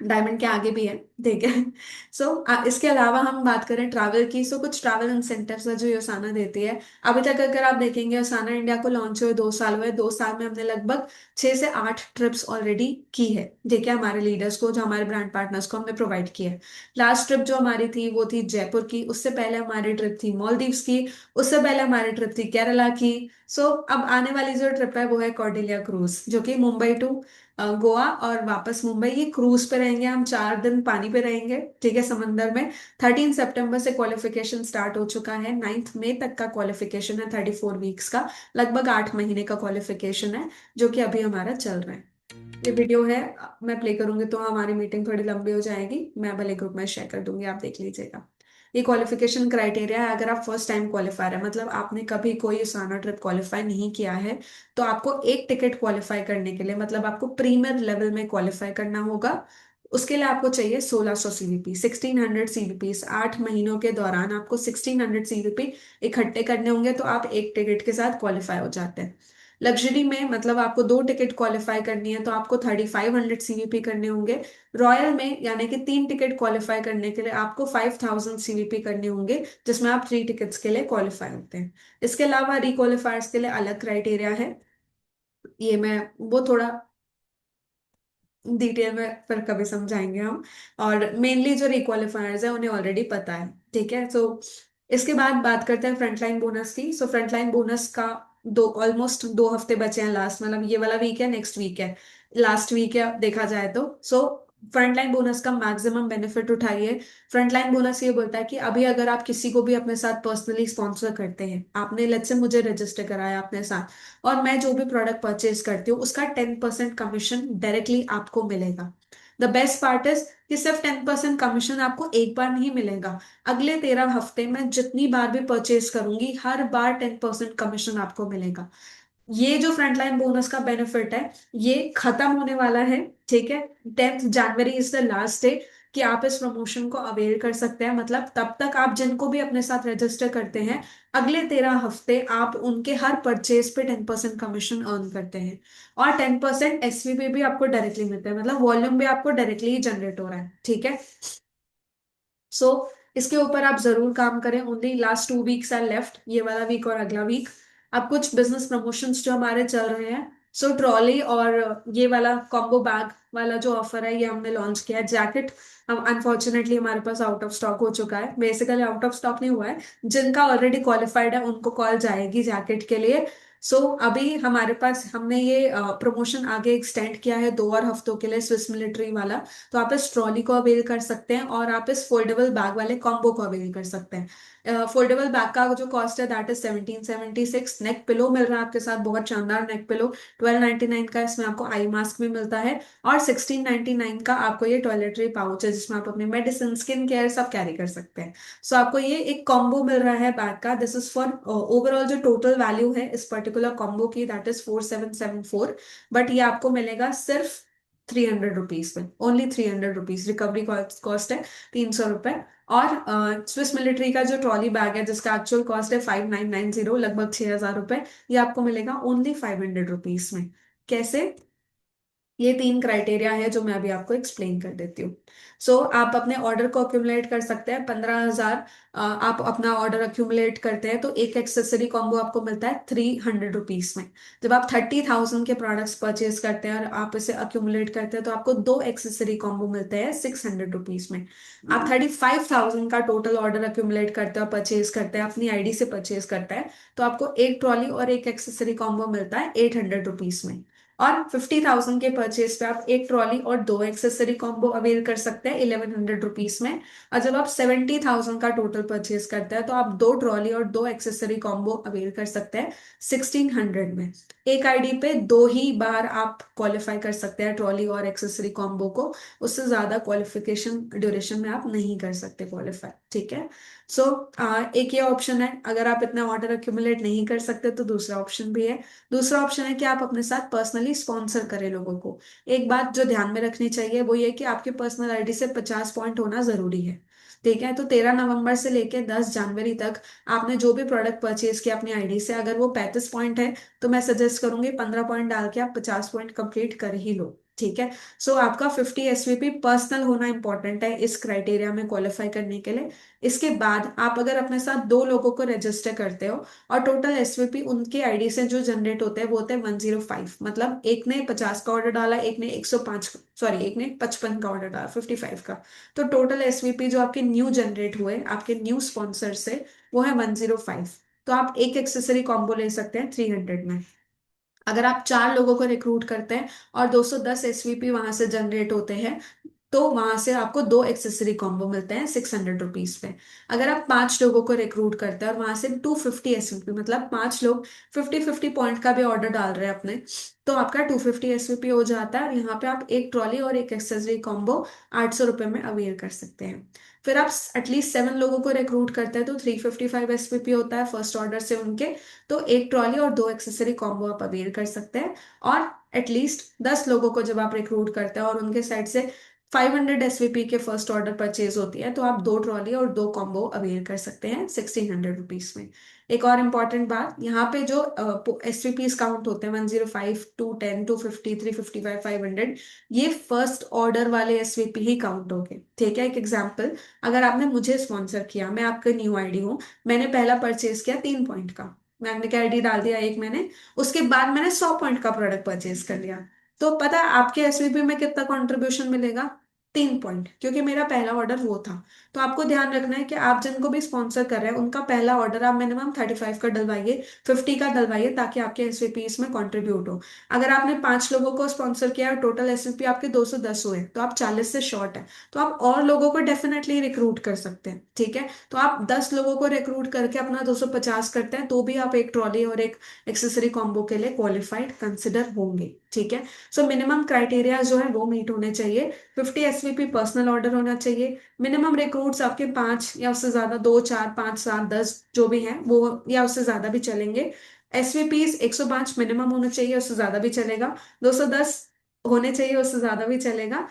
डायमंड के आगे भी है, ठीक है। सो इसके अलावा हम बात करें ट्रैवल की, सो कुछ ट्रैवल इंसेंटिव्स है जो योसाना देती है। अभी तक अगर आप देखेंगे, योसाना इंडिया को लॉन्च हुए 2 साल हुए, 2 साल में हमने लगभग 6 से 8 ट्रिप्स ऑलरेडी की है, ठीक है। हमारे लीडर्स को, जो हमारे ब्रांड पार्टनर्स को हमने प्रोवाइड किया है। लास्ट ट्रिप जो हमारी थी वो थी जयपुर की, उससे पहले हमारी ट्रिप थी मॉलदीव्स की, उससे पहले हमारी ट्रिप थी केरला की। सो अब आने वाली जो ट्रिप है वो है कॉर्डिलिया क्रूज, जो कि मुंबई टू गोवा और वापस मुंबई। ये क्रूज पे रहेंगे हम, 4 दिन पानी पे रहेंगे, ठीक है, समंदर में। 13 सितंबर से क्वालिफिकेशन स्टार्ट हो चुका है, 9 मई तक का क्वालिफिकेशन है, 34 वीक्स का, लगभग 8 महीने का क्वालिफिकेशन है, जो कि अभी हमारा चल रहा है। ये वीडियो है, मैं प्ले करूंगी तो हमारी मीटिंग थोड़ी लंबी हो जाएगी, मैं भले ग्रुप में शेयर कर दूंगी, आप देख लीजिएगा। ये क्वालिफिकेशन क्राइटेरिया है। अगर आप फर्स्ट टाइम क्वालिफायर है, मतलब आपने कभी कोई साना ट्रिप क्वालिफाई नहीं किया है, तो आपको एक टिकट क्वालिफाई करने के लिए, मतलब आपको प्रीमियर लेवल में क्वालिफाई करना होगा। उसके लिए आपको चाहिए 1600 सीवीपी, 1600 सीवीपी। 8 महीनों के दौरान आपको 1600 सीवीपी इकट्ठे करने होंगे, तो आप एक टिकट के साथ क्वालिफाई हो जाते हैं। लग्जरी में मतलब आपको 2 टिकट क्वालिफाई करनी है तो आपको 3500 सीवीपी करने होंगे। रॉयल में यानी कि 3 टिकट क्वालिफाई करने के लिए आपको 5000 सीवीपी करने होंगे, जिसमें आप 3 टिकट्स के लिए क्वालिफाई होते हैं। इसके अलावा रिक्वालिफायर्स के लिए अलग क्राइटेरिया है। ये मैं वो थोड़ा डिटेल में फिर कभी समझाएंगे हम। और मेनली जो रिक्वालिफायर्स है उन्हें ऑलरेडी पता है, ठीक है। सो इसके बाद बात करते हैं फ्रंटलाइन बोनस की। सो फ्रंटलाइन बोनस का दो ऑलमोस्ट 2 हफ्ते बचे हैं लास्ट, मतलब ये वाला वीक है, नेक्स्ट वीक है, लास्ट वीक है देखा जाए तो। सो फ्रंटलाइन बोनस का मैक्सिमम बेनिफिट उठाइए। फ्रंटलाइन बोनस ये बोलता है कि अभी अगर आप किसी को भी अपने साथ पर्सनली स्पॉन्सर करते हैं, आपने लेट्स से मुझे रजिस्टर कराया अपने साथ, और मैं जो भी प्रोडक्ट परचेज करती हूँ उसका 10% कमीशन डायरेक्टली आपको मिलेगा। द बेस्ट पार्ट इज कि सिर्फ 10% कमीशन आपको एक बार नहीं मिलेगा, अगले 13 हफ्ते में जितनी बार भी परचेज करूंगी हर बार 10% कमीशन आपको मिलेगा। ये जो फ्रंटलाइन बोनस का बेनिफिट है ये खत्म होने वाला है, ठीक है। 10 जनवरी इज द लास्ट डे कि आप इस प्रमोशन को अवेल कर सकते हैं। मतलब तब तक आप जिनको भी अपने साथ रजिस्टर करते हैं, अगले 13 हफ्ते आप उनके हर परचेज पे 10% कमीशन अर्न करते हैं। और 10% एसवीपी भी आपको डायरेक्टली मिलता है, मतलब वॉल्यूम भी आपको डायरेक्टली ही जनरेट हो रहा है, ठीक है। सो इसके ऊपर आप जरूर काम करें। Only last 2 weeks are left, ये वाला वीक और अगला वीक। अब कुछ बिजनेस प्रमोशंस जो हमारे चल रहे हैं, सो ट्रॉली और ये वाला कॉम्बो बैग वाला जो ऑफर है ये हमने लॉन्च किया है। जैकेट हम अनफॉर्चुनेटली हमारे पास आउट ऑफ स्टॉक हो चुका है, बेसिकली आउट ऑफ स्टॉक नहीं हुआ है, जिनका ऑलरेडी क्वालिफाइड है उनको कॉल जाएगी जैकेट के लिए। सो अभी हमारे पास हमने ये प्रमोशन आगे एक्सटेंड किया है 2 और हफ्तों के लिए, स्विस मिलिट्री वाला। तो आप इस ट्रॉली को अवेल कर सकते हैं और आप इस फोल्डेबल बैग वाले कॉम्बो को अवेल कर सकते हैं। फोल्डेबल बैग का जो कॉस्ट है दैट इज 1776। नेक पिलो मिल रहा है आपके साथ, बहुत शानदार नेक पिलो। 1299 का इसमें आपको आई मास्क भी मिलता है। और 1699 का आपको ये टॉयलेटरी पाउच है जिसमें आप अपनी मेडिसिन, स्किन केयर सब कैरी कर सकते हैं। सो आपको ये एक कॉम्बो मिल रहा है बैग का। दिस इज फॉर ओवरऑल जो टोटल वैल्यू है इस पर्टिकुलर कॉम्बो की दैट इज 4774। बट ये आपको मिलेगा सिर्फ 300 रुपीज में, ओनली 300 रुपीज। रिकवरी कॉस्ट है 300 रुपए। और स्विस मिलिट्री का जो ट्रॉली बैग है जिसका एक्चुअल कॉस्ट है 5990, लगभग 6000 रुपए, ये आपको मिलेगा ओनली 500 रुपीज में। कैसे? ये 3 क्राइटेरिया है जो मैं अभी आपको एक्सप्लेन कर देती हूँ। सो आप अपने ऑर्डर को अक्यूमुलेट कर सकते हैं 15,000। आप अपना ऑर्डर अक्यूमुलेट करते हैं तो एक एक्सेसरी कॉम्बो आपको मिलता है 300 रुपीज में। जब आप 30,000 के प्रोडक्ट्स परचेज करते हैं और आप इसे अक्यूमुलेट करते हैं तो आपको 2 एक्सेसरी कॉम्बो मिलते हैं 600 रुपीज में। आप 35,000 का टोटल ऑर्डर अक्यूमुलेट करते हैं, परचेज करते हैं, अपनी आईडी से परचेज करते हैं, तो आपको एक ट्रॉली और एक एक्सेसरी कॉम्बो मिलता है 800 रुपीज में। और 50,000 के परचेज पे आप एक ट्रॉली और 2 एक्सेसरी कॉम्बो अवेल कर सकते हैं 1100 रुपीज में। और जब आप 70,000 का टोटल परचेज करते हैं तो आप 2 ट्रॉली और 2 एक्सेसरी कॉम्बो अवेल कर सकते हैं 1600 में। एक आईडी पे 2 ही बार आप क्वालिफाई कर सकते हैं ट्रॉली और एक्सेसरी कॉम्बो को, उससे ज्यादा क्वालिफिकेशन ड्यूरेशन में आप नहीं कर सकते क्वालिफाई, ठीक है। सो एक ये ऑप्शन है। अगर आप इतना ऑर्डर एक्यूमुलेट नहीं कर सकते तो दूसरा ऑप्शन भी है। दूसरा ऑप्शन है कि आप अपने साथ पर्सनली स्पॉन्सर करें लोगों को। एक बात जो ध्यान में रखनी चाहिए वो ये कि आपके पर्सनल आईडी से 50 पॉइंट होना जरूरी है, ठीक है। तो 13 नवंबर से लेके 10 जनवरी तक आपने जो भी प्रोडक्ट परचेज किया अपनी आईडी से, अगर वो 35 पॉइंट है तो मैं सजेस्ट करूंगी 15 पॉइंट डाल के आप 50 पॉइंट कंप्लीट कर ही लो, ठीक है। सो आपका 50 एसवीपी पर्सनल होना इंपॉर्टेंट है इस क्राइटेरिया में क्वालिफाई करने के लिए। इसके बाद आप अगर अपने साथ 2 लोगों को रजिस्टर करते हो और टोटल एसवीपी उनके आईडी से जो जनरेट होते हैं वो होते हैं 105, मतलब एक ने 50 का ऑर्डर डाला, एक ने 105, सॉरी एक ने 55 का ऑर्डर डाला, 55 का। तो टोटल एसवीपी जो आपके न्यू जनरेट हुए आपके न्यू स्पॉन्सर से वो है 105। तो आप एक एक्सेसरी कॉम्बो ले सकते हैं 300 में। अगर आप 4 लोगों को रिक्रूट करते हैं और 210 एसवीपी वहां से जनरेट होते हैं तो वहां से आपको 2 एक्सेसरी कॉम्बो मिलते हैं 600 रुपीज पे। अगर आप 5 लोगों को रिक्रूट करते हैं और वहां से 250 एसवीपी, मतलब 5 लोग 50-50 पॉइंट का भी ऑर्डर डाल रहे हैं अपने, तो आपका 250 एसवीपी हो जाता है। और यहाँ पे आप एक ट्रॉली और एक एक्सेसरी कॉम्बो 800 रुपये में अवेयर कर सकते हैं। फिर आप एटलीस्ट 7 लोगों को रिक्रूट करते हैं तो 355 एसवीपी होता है फर्स्ट ऑर्डर से उनके। तो एक ट्रॉली और 2 एक्सेसरी कॉम्बो आप अवेयर कर सकते हैं। और एटलीस्ट 10 लोगों को जब आप रिक्रूट करते हैं और उनके साइड से 500 एसवीपी के फर्स्ट ऑर्डर परचेज होती है तो आप 2 ट्रॉली और 2 कॉम्बो अवेल कर सकते हैं 1600 रुपीज में। एक और इम्पॉर्टेंट बात, यहाँ पे जो एसवीपीज काउंट होते हैं 105, 210, 250, 355, 500, ये फर्स्ट ऑर्डर वाले एसवीपी ही काउंट होंगे, ठीक है। एक एग्जाम्पल, अगर आपने मुझे स्पॉन्सर किया, मैं आपका न्यू आईडी हूँ, मैंने पहला परचेज किया 3 पॉइंट का, मैंने क्या आईडी डाल दिया एक मैंने, उसके बाद मैंने 100 पॉइंट का प्रोडक्ट परचेज कर लिया, तो पता है आपके एसवीपी में कितना कंट्रीब्यूशन मिलेगा? 3 पॉइंट, क्योंकि मेरा पहला ऑर्डर वो था। तो आपको ध्यान रखना है कि आप जिनको भी स्पॉन्सर कर रहे हैं उनका पहला ऑर्डर आप मिनिमम 35 का डलवाइए, 50 का डलवाइए, ताकि आपके एसवीपी इसमें कंट्रीब्यूट हो। अगर आपने 5 लोगों को स्पॉन्सर किया और टोटल एसवीपी आपके 210 हुए तो आप 40 से शॉर्ट है, तो आप और लोगों को डेफिनेटली रिक्रूट कर सकते हैं, ठीक है। तो आप 10 लोगों को रिक्रूट करके अपना 250 करते हैं तो भी आप एक ट्रॉली और एक एक्सेसरी कॉम्बो के लिए क्वालिफाइड कंसिडर होंगे, ठीक है। सो मिनिमम क्राइटेरिया जो है वो मीट होने चाहिए। 50 एसवीपी पर्सनल ऑर्डर होना चाहिए। मिनिमम रिक्रूट्स आपके 5 या उससे ज्यादा, 2, 4, 5, 7, 10 जो भी हैं वो, या उससे ज्यादा भी चलेंगे। एसवीपीज 105 मिनिमम होना चाहिए, उससे ज्यादा भी चलेगा। 210 होने चाहिए, उससे ज्यादा भी चलेगा।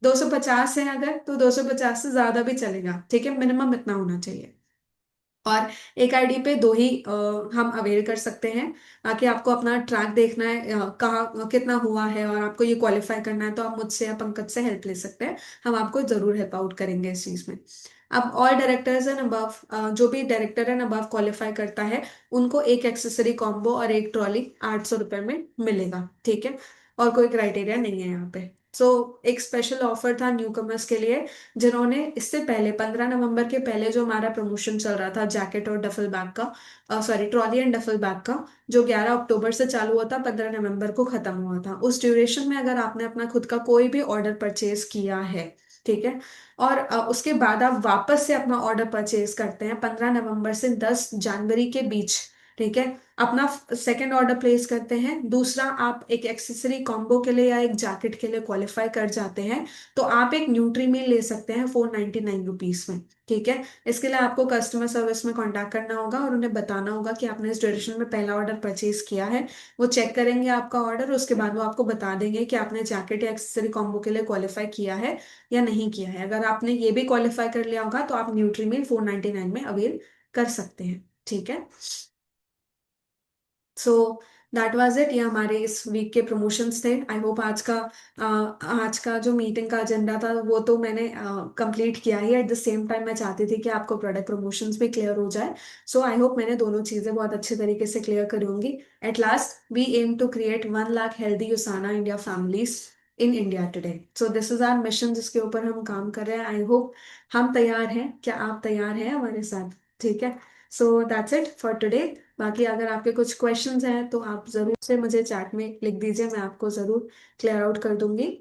250 है अगर तो 250 से ज्यादा भी चलेगा, ठीक है, मिनिमम इतना होना चाहिए। और एक आईडी पे 2 ही हम अवेल कर सकते हैं। ताकि आपको अपना ट्रैक देखना है कहाँ कितना हुआ है और आपको ये क्वालिफाई करना है तो आप मुझसे या पंकज से हेल्प ले सकते हैं, हम आपको जरूर हेल्प आउट करेंगे इस चीज में। अब ऑल डायरेक्टर्स एंड अबव, जो भी डायरेक्टर एंड अबव क्वालिफाई करता है उनको एक एक्सेसरी कॉम्बो और एक ट्रॉली 800 रुपये में मिलेगा, ठीक है। और कोई क्राइटेरिया नहीं है यहाँ पे। सो एक स्पेशल ऑफर था न्यू कमर्स के लिए, जिन्होंने इससे पहले 15 नवंबर के पहले जो हमारा प्रमोशन चल रहा था जैकेट और डफल बैग का, sorry trolley and duffel bag का, जो 11 अक्टूबर से चालू हुआ था, 15 नवंबर को खत्म हुआ था। उस ड्यूरेशन में अगर आपने अपना खुद का कोई भी ऑर्डर परचेज किया है, ठीक है, और उसके बाद आप वापस से अपना ऑर्डर परचेज करते हैं 15 नवंबर से 10 जनवरी के बीच, ठीक है, अपना सेकंड ऑर्डर प्लेस करते हैं, दूसरा आप एक एक्सेसरी कॉम्बो के लिए या एक जैकेट के लिए क्वालिफाई कर जाते हैं, तो आप एक न्यूट्री मील ले सकते हैं 499 रुपीज में, ठीक है। इसके लिए आपको कस्टमर सर्विस में कांटेक्ट करना होगा और उन्हें बताना होगा कि आपने इस ड्यूरेशन में पहला ऑर्डर परचेज किया है। वो चेक करेंगे आपका ऑर्डर, उसके बाद वो आपको बता देंगे कि आपने जैकेट या एक्सेसरी कॉम्बो के लिए क्वालिफाई किया है या नहीं किया है। अगर आपने ये भी क्वालिफाई कर लिया होगा तो आप न्यूट्री मील 499 में अवेल कर सकते हैं, ठीक है। सो दैट वाज इट, ये हमारे इस वीक के प्रमोशंस थे। आई होप आज का जो मीटिंग का एजेंडा था वो तो मैंने कंप्लीट किया ही। एट द सेम टाइम मैं चाहती थी कि आपको प्रोडक्ट प्रमोशंस भी क्लियर हो जाए। सो आई होप मैंने दोनों चीज़ें बहुत अच्छे तरीके से क्लियर करी होंगी। At last we aim to create 1 lakh healthy Usana India families in India today. So this is our mission जिसके ऊपर हम काम कर रहे हैं। आई होप हम तैयार हैं, क्या आप तैयार हैं हमारे साथ? ठीक है। So that's it for today. बाकी अगर आपके कुछ क्वेश्चंस हैं तो आप जरूर से मुझे चैट में लिख दीजिए, मैं आपको जरूर क्लियर आउट कर दूंगी।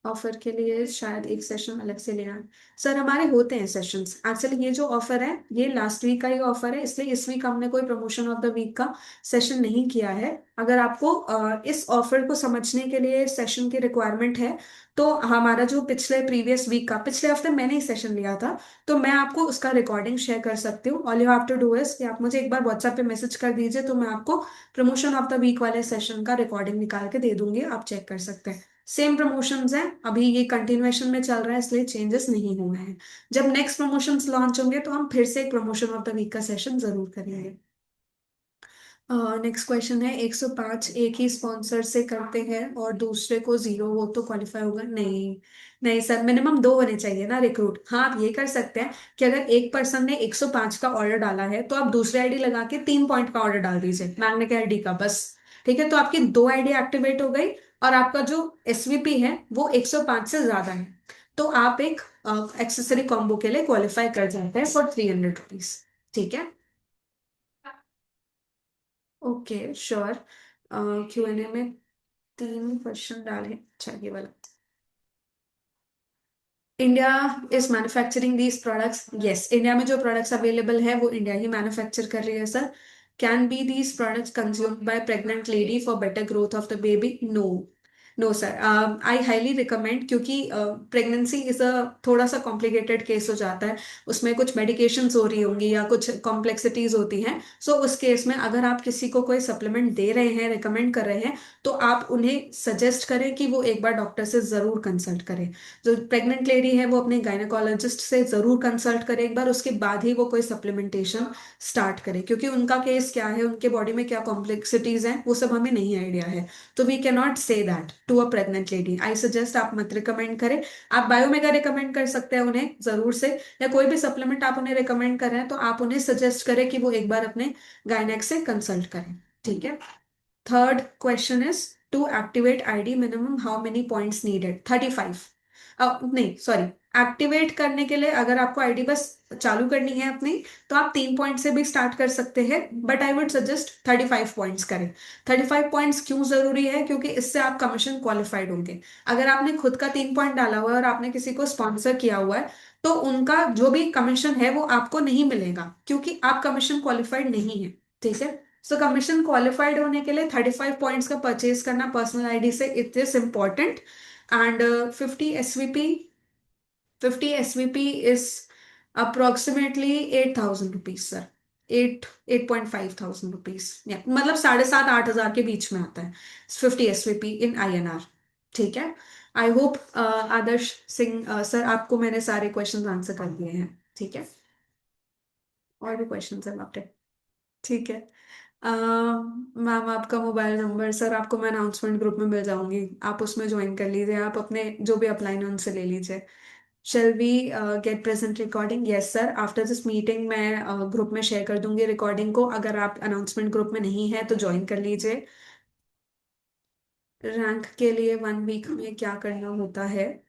ऑफर के लिए शायद एक सेशन अलग से लेना है। सर हमारे होते हैं सेशंस, एक्चुअली ये जो ऑफर है ये लास्ट वीक का ही ऑफर है, इसलिए इस वीक हमने कोई प्रमोशन ऑफ द वीक का सेशन नहीं किया है। अगर आपको इस ऑफर को समझने के लिए सेशन की रिक्वायरमेंट है तो हमारा जो पिछले प्रीवियस वीक का, पिछले हफ्ते मैंने ही सेशन लिया था, तो मैं आपको उसका रिकॉर्डिंग शेयर कर सकती हूँ। All you have to do is कि आप मुझे एक बार व्हाट्सएप पे मैसेज कर दीजिए, तो मैं आपको प्रमोशन ऑफ द वीक वाले सेशन का रिकॉर्डिंग निकाल के दे दूंगी, आप चेक कर सकते हैं। सेम प्रमोशंस हैं, अभी ये कंटिन्यूएशन में चल रहा है इसलिए चेंजेस नहीं हुए हैं। जब नेक्स्ट प्रमोशंस लॉन्च होंगे तो हम फिर से एक प्रमोशन ऑफ द वीक का सेशन जरूर करेंगे। नेक्स्ट क्वेश्चन है, 105 एक ही स्पॉन्सर से करते हैं और दूसरे को 0 हो तो क्वालिफाई होगा? नहीं, नहीं सर, मिनिमम 2 होने चाहिए ना रिक्रूट। हाँ आप ये कर सकते हैं कि अगर एक पर्सन ने 105 का ऑर्डर डाला है तो आप दूसरे आईडी लगा के 3 पॉइंट का ऑर्डर डाल दीजिए, मैग्ने के आईडी का बस, ठीक है। तो आपकी 2 आईडी एक्टिवेट हो गई और आपका जो एसवीपी है वो 105 से ज्यादा है, तो आप एक एक्सेसरी कॉम्बो के लिए क्वालिफाई कर जाते हैं फॉर 300 रुपीज, ठीक है। Okay sure. Q&A में 3 क्वेश्चन डाले, अच्छा ये वाला। India is manufacturing these products, yes India में जो प्रोडक्ट्स अवेलेबल है वो इंडिया ही मैन्युफैक्चर कर रही है sir. Can be these products consumed by pregnant lady for better growth of the baby? No, no sir, I highly recommend, क्योंकि प्रेगनेंसी इज अ थोड़ा सा कॉम्प्लिकेटेड केस हो जाता है, उसमें कुछ मेडिकेशंस हो रही होंगी या कुछ कॉम्प्लेक्सिटीज होती हैं। सो उस केस में अगर आप किसी को कोई सप्लीमेंट दे रहे हैं, रिकमेंड कर रहे हैं, तो आप उन्हें सजेस्ट करें कि वो एक बार डॉक्टर से जरूर कंसल्ट करें। जो प्रेग्नेंट लेडी है वो अपने गायनेकोलॉजिस्ट से जरूर कंसल्ट करे एक बार, उसके बाद ही वो कोई सप्लीमेंटेशन स्टार्ट करे, क्योंकि उनका केस क्या है, उनके बॉडी में क्या कॉम्प्लेक्सिटीज हैं, वो सब हमें नहीं आइडिया है। तो we can not say that to a pregnant lady. I suggest आप मत रिकमेंड करें। आप बायोमेगा रिकमेंड कर सकते हैं उन्हें जरूर से, या कोई भी सप्लीमेंट आप उन्हें रिकमेंड कर रहे हैं तो आप उन्हें सजेस्ट करें कि वो एक बार अपने गायनेक से कंसल्ट करें, ठीक है। Third question is, to activate ID minimum how many points needed? 35। नहीं सॉरी, एक्टिवेट करने के लिए अगर आपको आईडी बस चालू करनी है अपनी, तो आप 3 पॉइंट से भी स्टार्ट कर सकते हैं, but I would suggest 35 points करें। 35 पॉइंट्स क्यों जरूरी है? क्योंकि इससे आप कमीशन क्वालिफाइड होंगे। अगर आपने खुद का 3 पॉइंट डाला हुआ है और आपने किसी को स्पॉन्सर किया हुआ है, तो उनका जो भी कमीशन है वो आपको नहीं मिलेगा, क्योंकि आप कमीशन क्वालिफाइड नहीं है, ठीक है। सो कमीशन क्वालिफाइड होने के लिए 35 पॉइंट्स का परचेज करना पर्सनल आईडी से it is important. And 50 SVP, 50 SVP is approximately 8,000 rupees sir. 8.5 thousand rupees, मतलब 7,500-8,000 के बीच में आता है 50 एसवीपी इन INR, ठीक है। I hope Adarsh Singh sir आपको मैंने सारे क्वेश्चन आंसर कर दिए हैं, ठीक है। और भी क्वेश्चन है आपके? ठीक है। मैम आपका मोबाइल नंबर सर आपको मैं अनाउंसमेंट ग्रुप में मिल जाऊंगी, आप उसमें ज्वाइन कर लीजिए, आप अपने जो भी अपलाइन है उनसे ले लीजिए। Shall we get present recording? Yes sir, after this meeting मैं ग्रुप में शेयर कर दूंगी रिकॉर्डिंग को। अगर आप अनाउंसमेंट ग्रुप में नहीं है तो ज्वाइन कर लीजिए। रैंक के लिए 1 वीक में क्या करना होता है?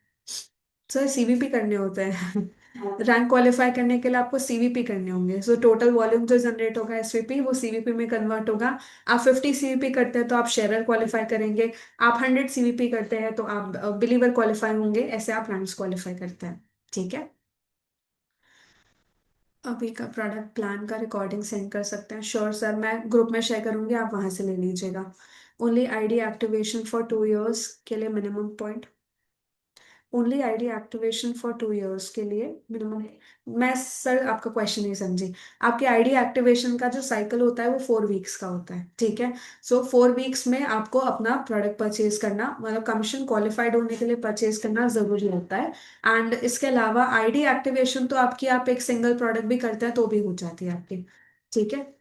सर सीवीपी करने होते हैं। रैंक क्वालिफाई करने के लिए आपको सीवीपी करने होंगे। सो टोटल वॉल्यूम जो जनरेट होगा एसवीपी, वो सीवीपी में कन्वर्ट होगा। आप 50 सीवीपी करते हैं तो आप शेयरर क्वालिफाई करेंगे। आप 100 सीवीपी करते हैं तो आप बिलीवर क्वालिफाई होंगे। ऐसे आप रैंक्स क्वालिफाई करते हैं। ठीक है। अभी का प्रोडक्ट प्लान का रिकॉर्डिंग सेंड कर सकते हैं? श्योर सर, मैं ग्रुप में शेयर करूंगी, आप वहां से ले लीजिएगा। Only ID activation for 2 years के लिए minimum point. Only ID activation for 2 years के लिए मिनिमम। मैं सर आपका क्वेश्चन नहीं समझी। आपकी आईडी एक्टिवेशन का जो साइकिल होता है वो 4 वीक्स का होता है। ठीक है। सो 4 वीक्स में आपको अपना प्रोडक्ट परचेज करना, मतलब कमीशन क्वालिफाइड होने के लिए परचेज करना जरूरी होता है। एंड इसके अलावा आईडी एक्टिवेशन तो आपकी, आप एक सिंगल प्रोडक्ट भी करते हैं तो भी हो जाती है आपकी। ठीक है।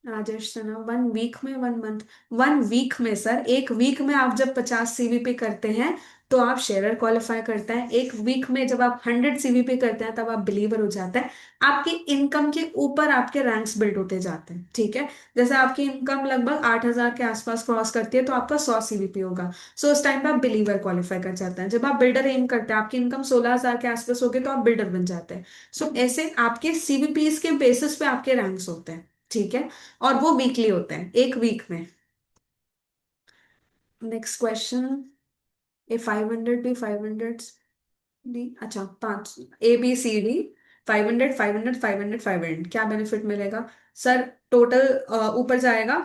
राजेश सना, 1 वीक में 1 मंथ? 1 वीक में सर, एक वीक में आप जब 50 सीवीपी करते हैं तो आप शेयरर क्वालिफाई करते हैं। एक वीक में जब आप 100 सीवीपी करते हैं तब आप बिलीवर हो जाते हैं। आपकी इनकम के ऊपर आपके रैंक्स बिल्ड होते जाते हैं। ठीक है। जैसे आपकी इनकम लगभग 8,000 के आसपास क्रॉस करती है तो आपका 100 सीवीपी होगा। सो उस टाइम पे आप बिलीवर क्वालिफाई कर जाते हैं। जब आप बिल्डर एम करते हैं, आपकी इनकम 16,000 के आसपास होगी तो आप बिल्डर बन जाते हैं। सो ऐसे आपके सीवीपीज के बेसिस पे आपके रैंक्स होते हैं। ठीक है। और वो वीकली होते हैं, एक वीक में। Next question. ए 500 भी 500 डी, अच्छा 5, ABCD 500 500 500 500, क्या बेनिफिट मिलेगा? सर टोटल ऊपर जाएगा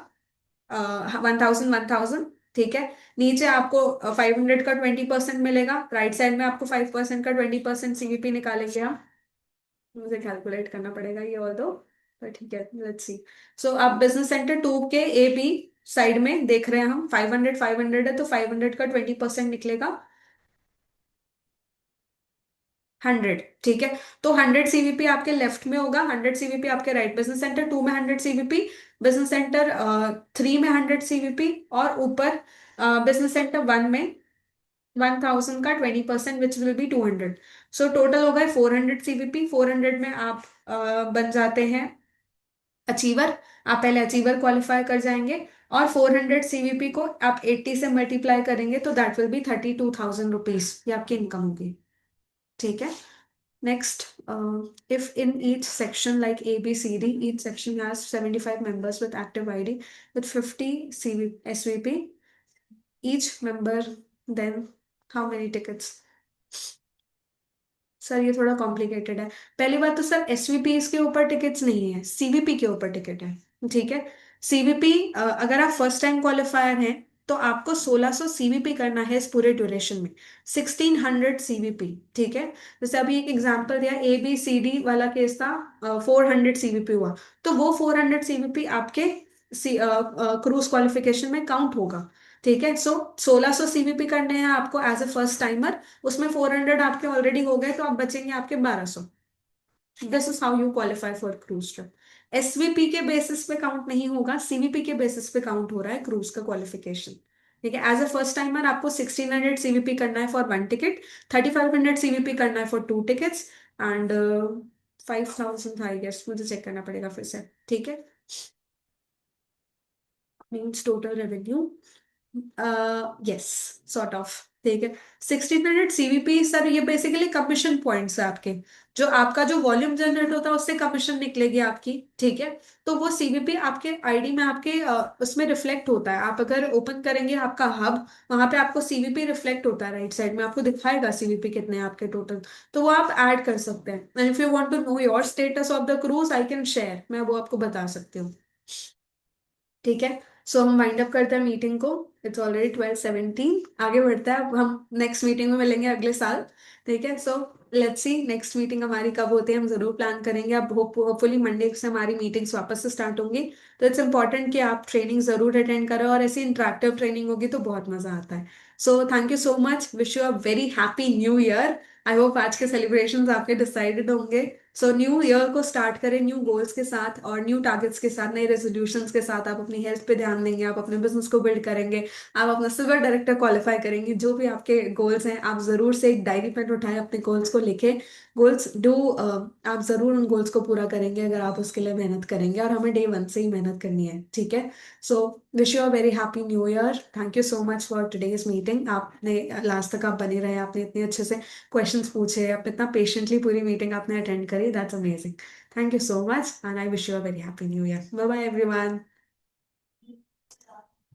1,000 1,000। ठीक है। नीचे आपको 500 का 20% मिलेगा। राइट साइड में आपको 5% का 20% सीवीपी निकालेंगे हम। मुझे कैलकुलेट करना पड़ेगा ये और दो, पर ठीक है, लेट्स सी। सो आप बिजनेस सेंटर 2 के AB साइड में देख रहे हैं, हम 500 500 है तो 500 का 20% निकलेगा 100। ठीक है। तो 100 सीवीपी आपके लेफ्ट में होगा, 100 सीवीपी आपके राइट। बिजनेस सेंटर 2 में 100 सीवीपी, बिजनेस सेंटर 3 में 100 सीवीपी, और ऊपर बिजनेस सेंटर 1 में 1,000 का 20% which will be 200। So total हो गए 400 सीवीपी। 400 में आप बन जाते हैं अचीवर। आप पहले अचीवर क्वालिफाई कर जाएंगे, और 400 सीवीपी को आप 80 से मल्टीप्लाई करेंगे तो दैट विल बी 32,000 रुपीज, ये आपकी इनकम होगी। ठीक है। Next, if in each section like A, B, C, D, each section has 75 members with active ID with 50 SVP, each member, then how many tickets? Sir ये थोड़ा कॉम्प्लिकेटेड है। पहली बात तो सर एसवीपी के ऊपर टिकट्स नहीं है, सीवीपी के ऊपर टिकट है। ठीक है। सीवीपी, अगर आप फर्स्ट टाइम क्वालिफायर हैं तो आपको 1600 सीवीपी करना है इस पूरे ड्यूरेशन में। 1600 सीवीपी। ठीक है। जैसे अभी एक एग्जांपल दिया, ABCD वाला केस था, 400 सीवीपी हुआ, तो वो 400 सीवीपी आपके क्रूज क्वालिफिकेशन में काउंट होगा। ठीक है। सो 1600 सीवीपी करने हैं आपको एज ए फर्स्ट टाइमर, उसमें 400 आपके ऑलरेडी हो गए तो आप बचेंगे आपके 1200। This is how you qualify for cruise trip. SVP के बेसिस पे काउंट नहीं होगा, सीवीपी के बेसिस पे काउंट हो रहा है क्रूज का क्वालिफिकेशन। ठीक है। एज अ फर्स्ट टाइमर आपको 1600 सीवीपी करना है फॉर 1 टिकट, 3500 सीवीपी करना है for 2 tickets, and 5,000 I guess, मुझे चेक करना पड़ेगा फिर से। ठीक है। Means total revenue, yes, sort of. ठीक है। 1600 सीवीपी सर, ये बेसिकली कमीशन पॉइंट्स है आपके। जो आपका जो वॉल्यूम जनरेट होता है उससे कमीशन निकलेगी आपकी। ठीक है। तो वो सीवीपी आपके आईडी में, आपके उसमें रिफ्लेक्ट होता है। आप अगर ओपन करेंगे आपका हब, वहां पे आपको सीवीपी रिफ्लेक्ट होता है, राइट साइड में आपको दिखाएगा सीवीपी कितने हैं आपके टोटल। तो वो आप ऐड कर सकते हैं। And if you want to know your status of the cruise, I can share, मैं वो आपको बता सकती हूँ। ठीक है। सो हम वाइंड अप करते हैं मीटिंग को। इट्स ऑलरेडी 12:17, आगे बढ़ता है। अब हम नेक्स्ट मीटिंग में मिलेंगे अगले साल। ठीक है। So let's see next meeting हमारी कब होती है, हम जरूर प्लान करेंगे। अब होपफुली मंडे से हमारी मीटिंग्स वापस से स्टार्ट होंगी। तो इट्स इंपॉर्टेंट कि आप ट्रेनिंग जरूर अटेंड करें, और ऐसी इंटरेक्टिव ट्रेनिंग होगी तो बहुत मजा आता है। So thank you so much, wish you a very happy new year. I hope आज के सेलिब्रेशंस आपके डिसाइडेड होंगे। सो न्यू ईयर को स्टार्ट करें न्यू गोल्स के साथ और न्यू टारगेट्स के साथ, नए रेजोल्यूशंस के साथ। आप अपनी हेल्थ पे ध्यान देंगे, आप अपने बिजनेस को बिल्ड करेंगे, आप अपना सिल्वर डायरेक्टर क्वालिफाई करेंगे, जो भी आपके गोल्स हैं आप जरूर से एक डायरी पेन उठाएं, अपने गोल्स को लिखें। गोल्स डू आप जरूर उन गोल्स को पूरा करेंगे अगर आप उसके लिए मेहनत करेंगे, और हमें डे वन से ही मेहनत करनी है, ठीक है। So wish you a very happy new year. Thank you so much for today's meeting. आपने लास्ट तक आप बने रहे, आपने इतने अच्छे से क्वेश्चंस पूछे, आप इतना पेशेंटली पूरी मीटिंग आपने अटेंड करी, that's amazing. Thank you so much and I wish you a very happy new year. Bye bye everyone.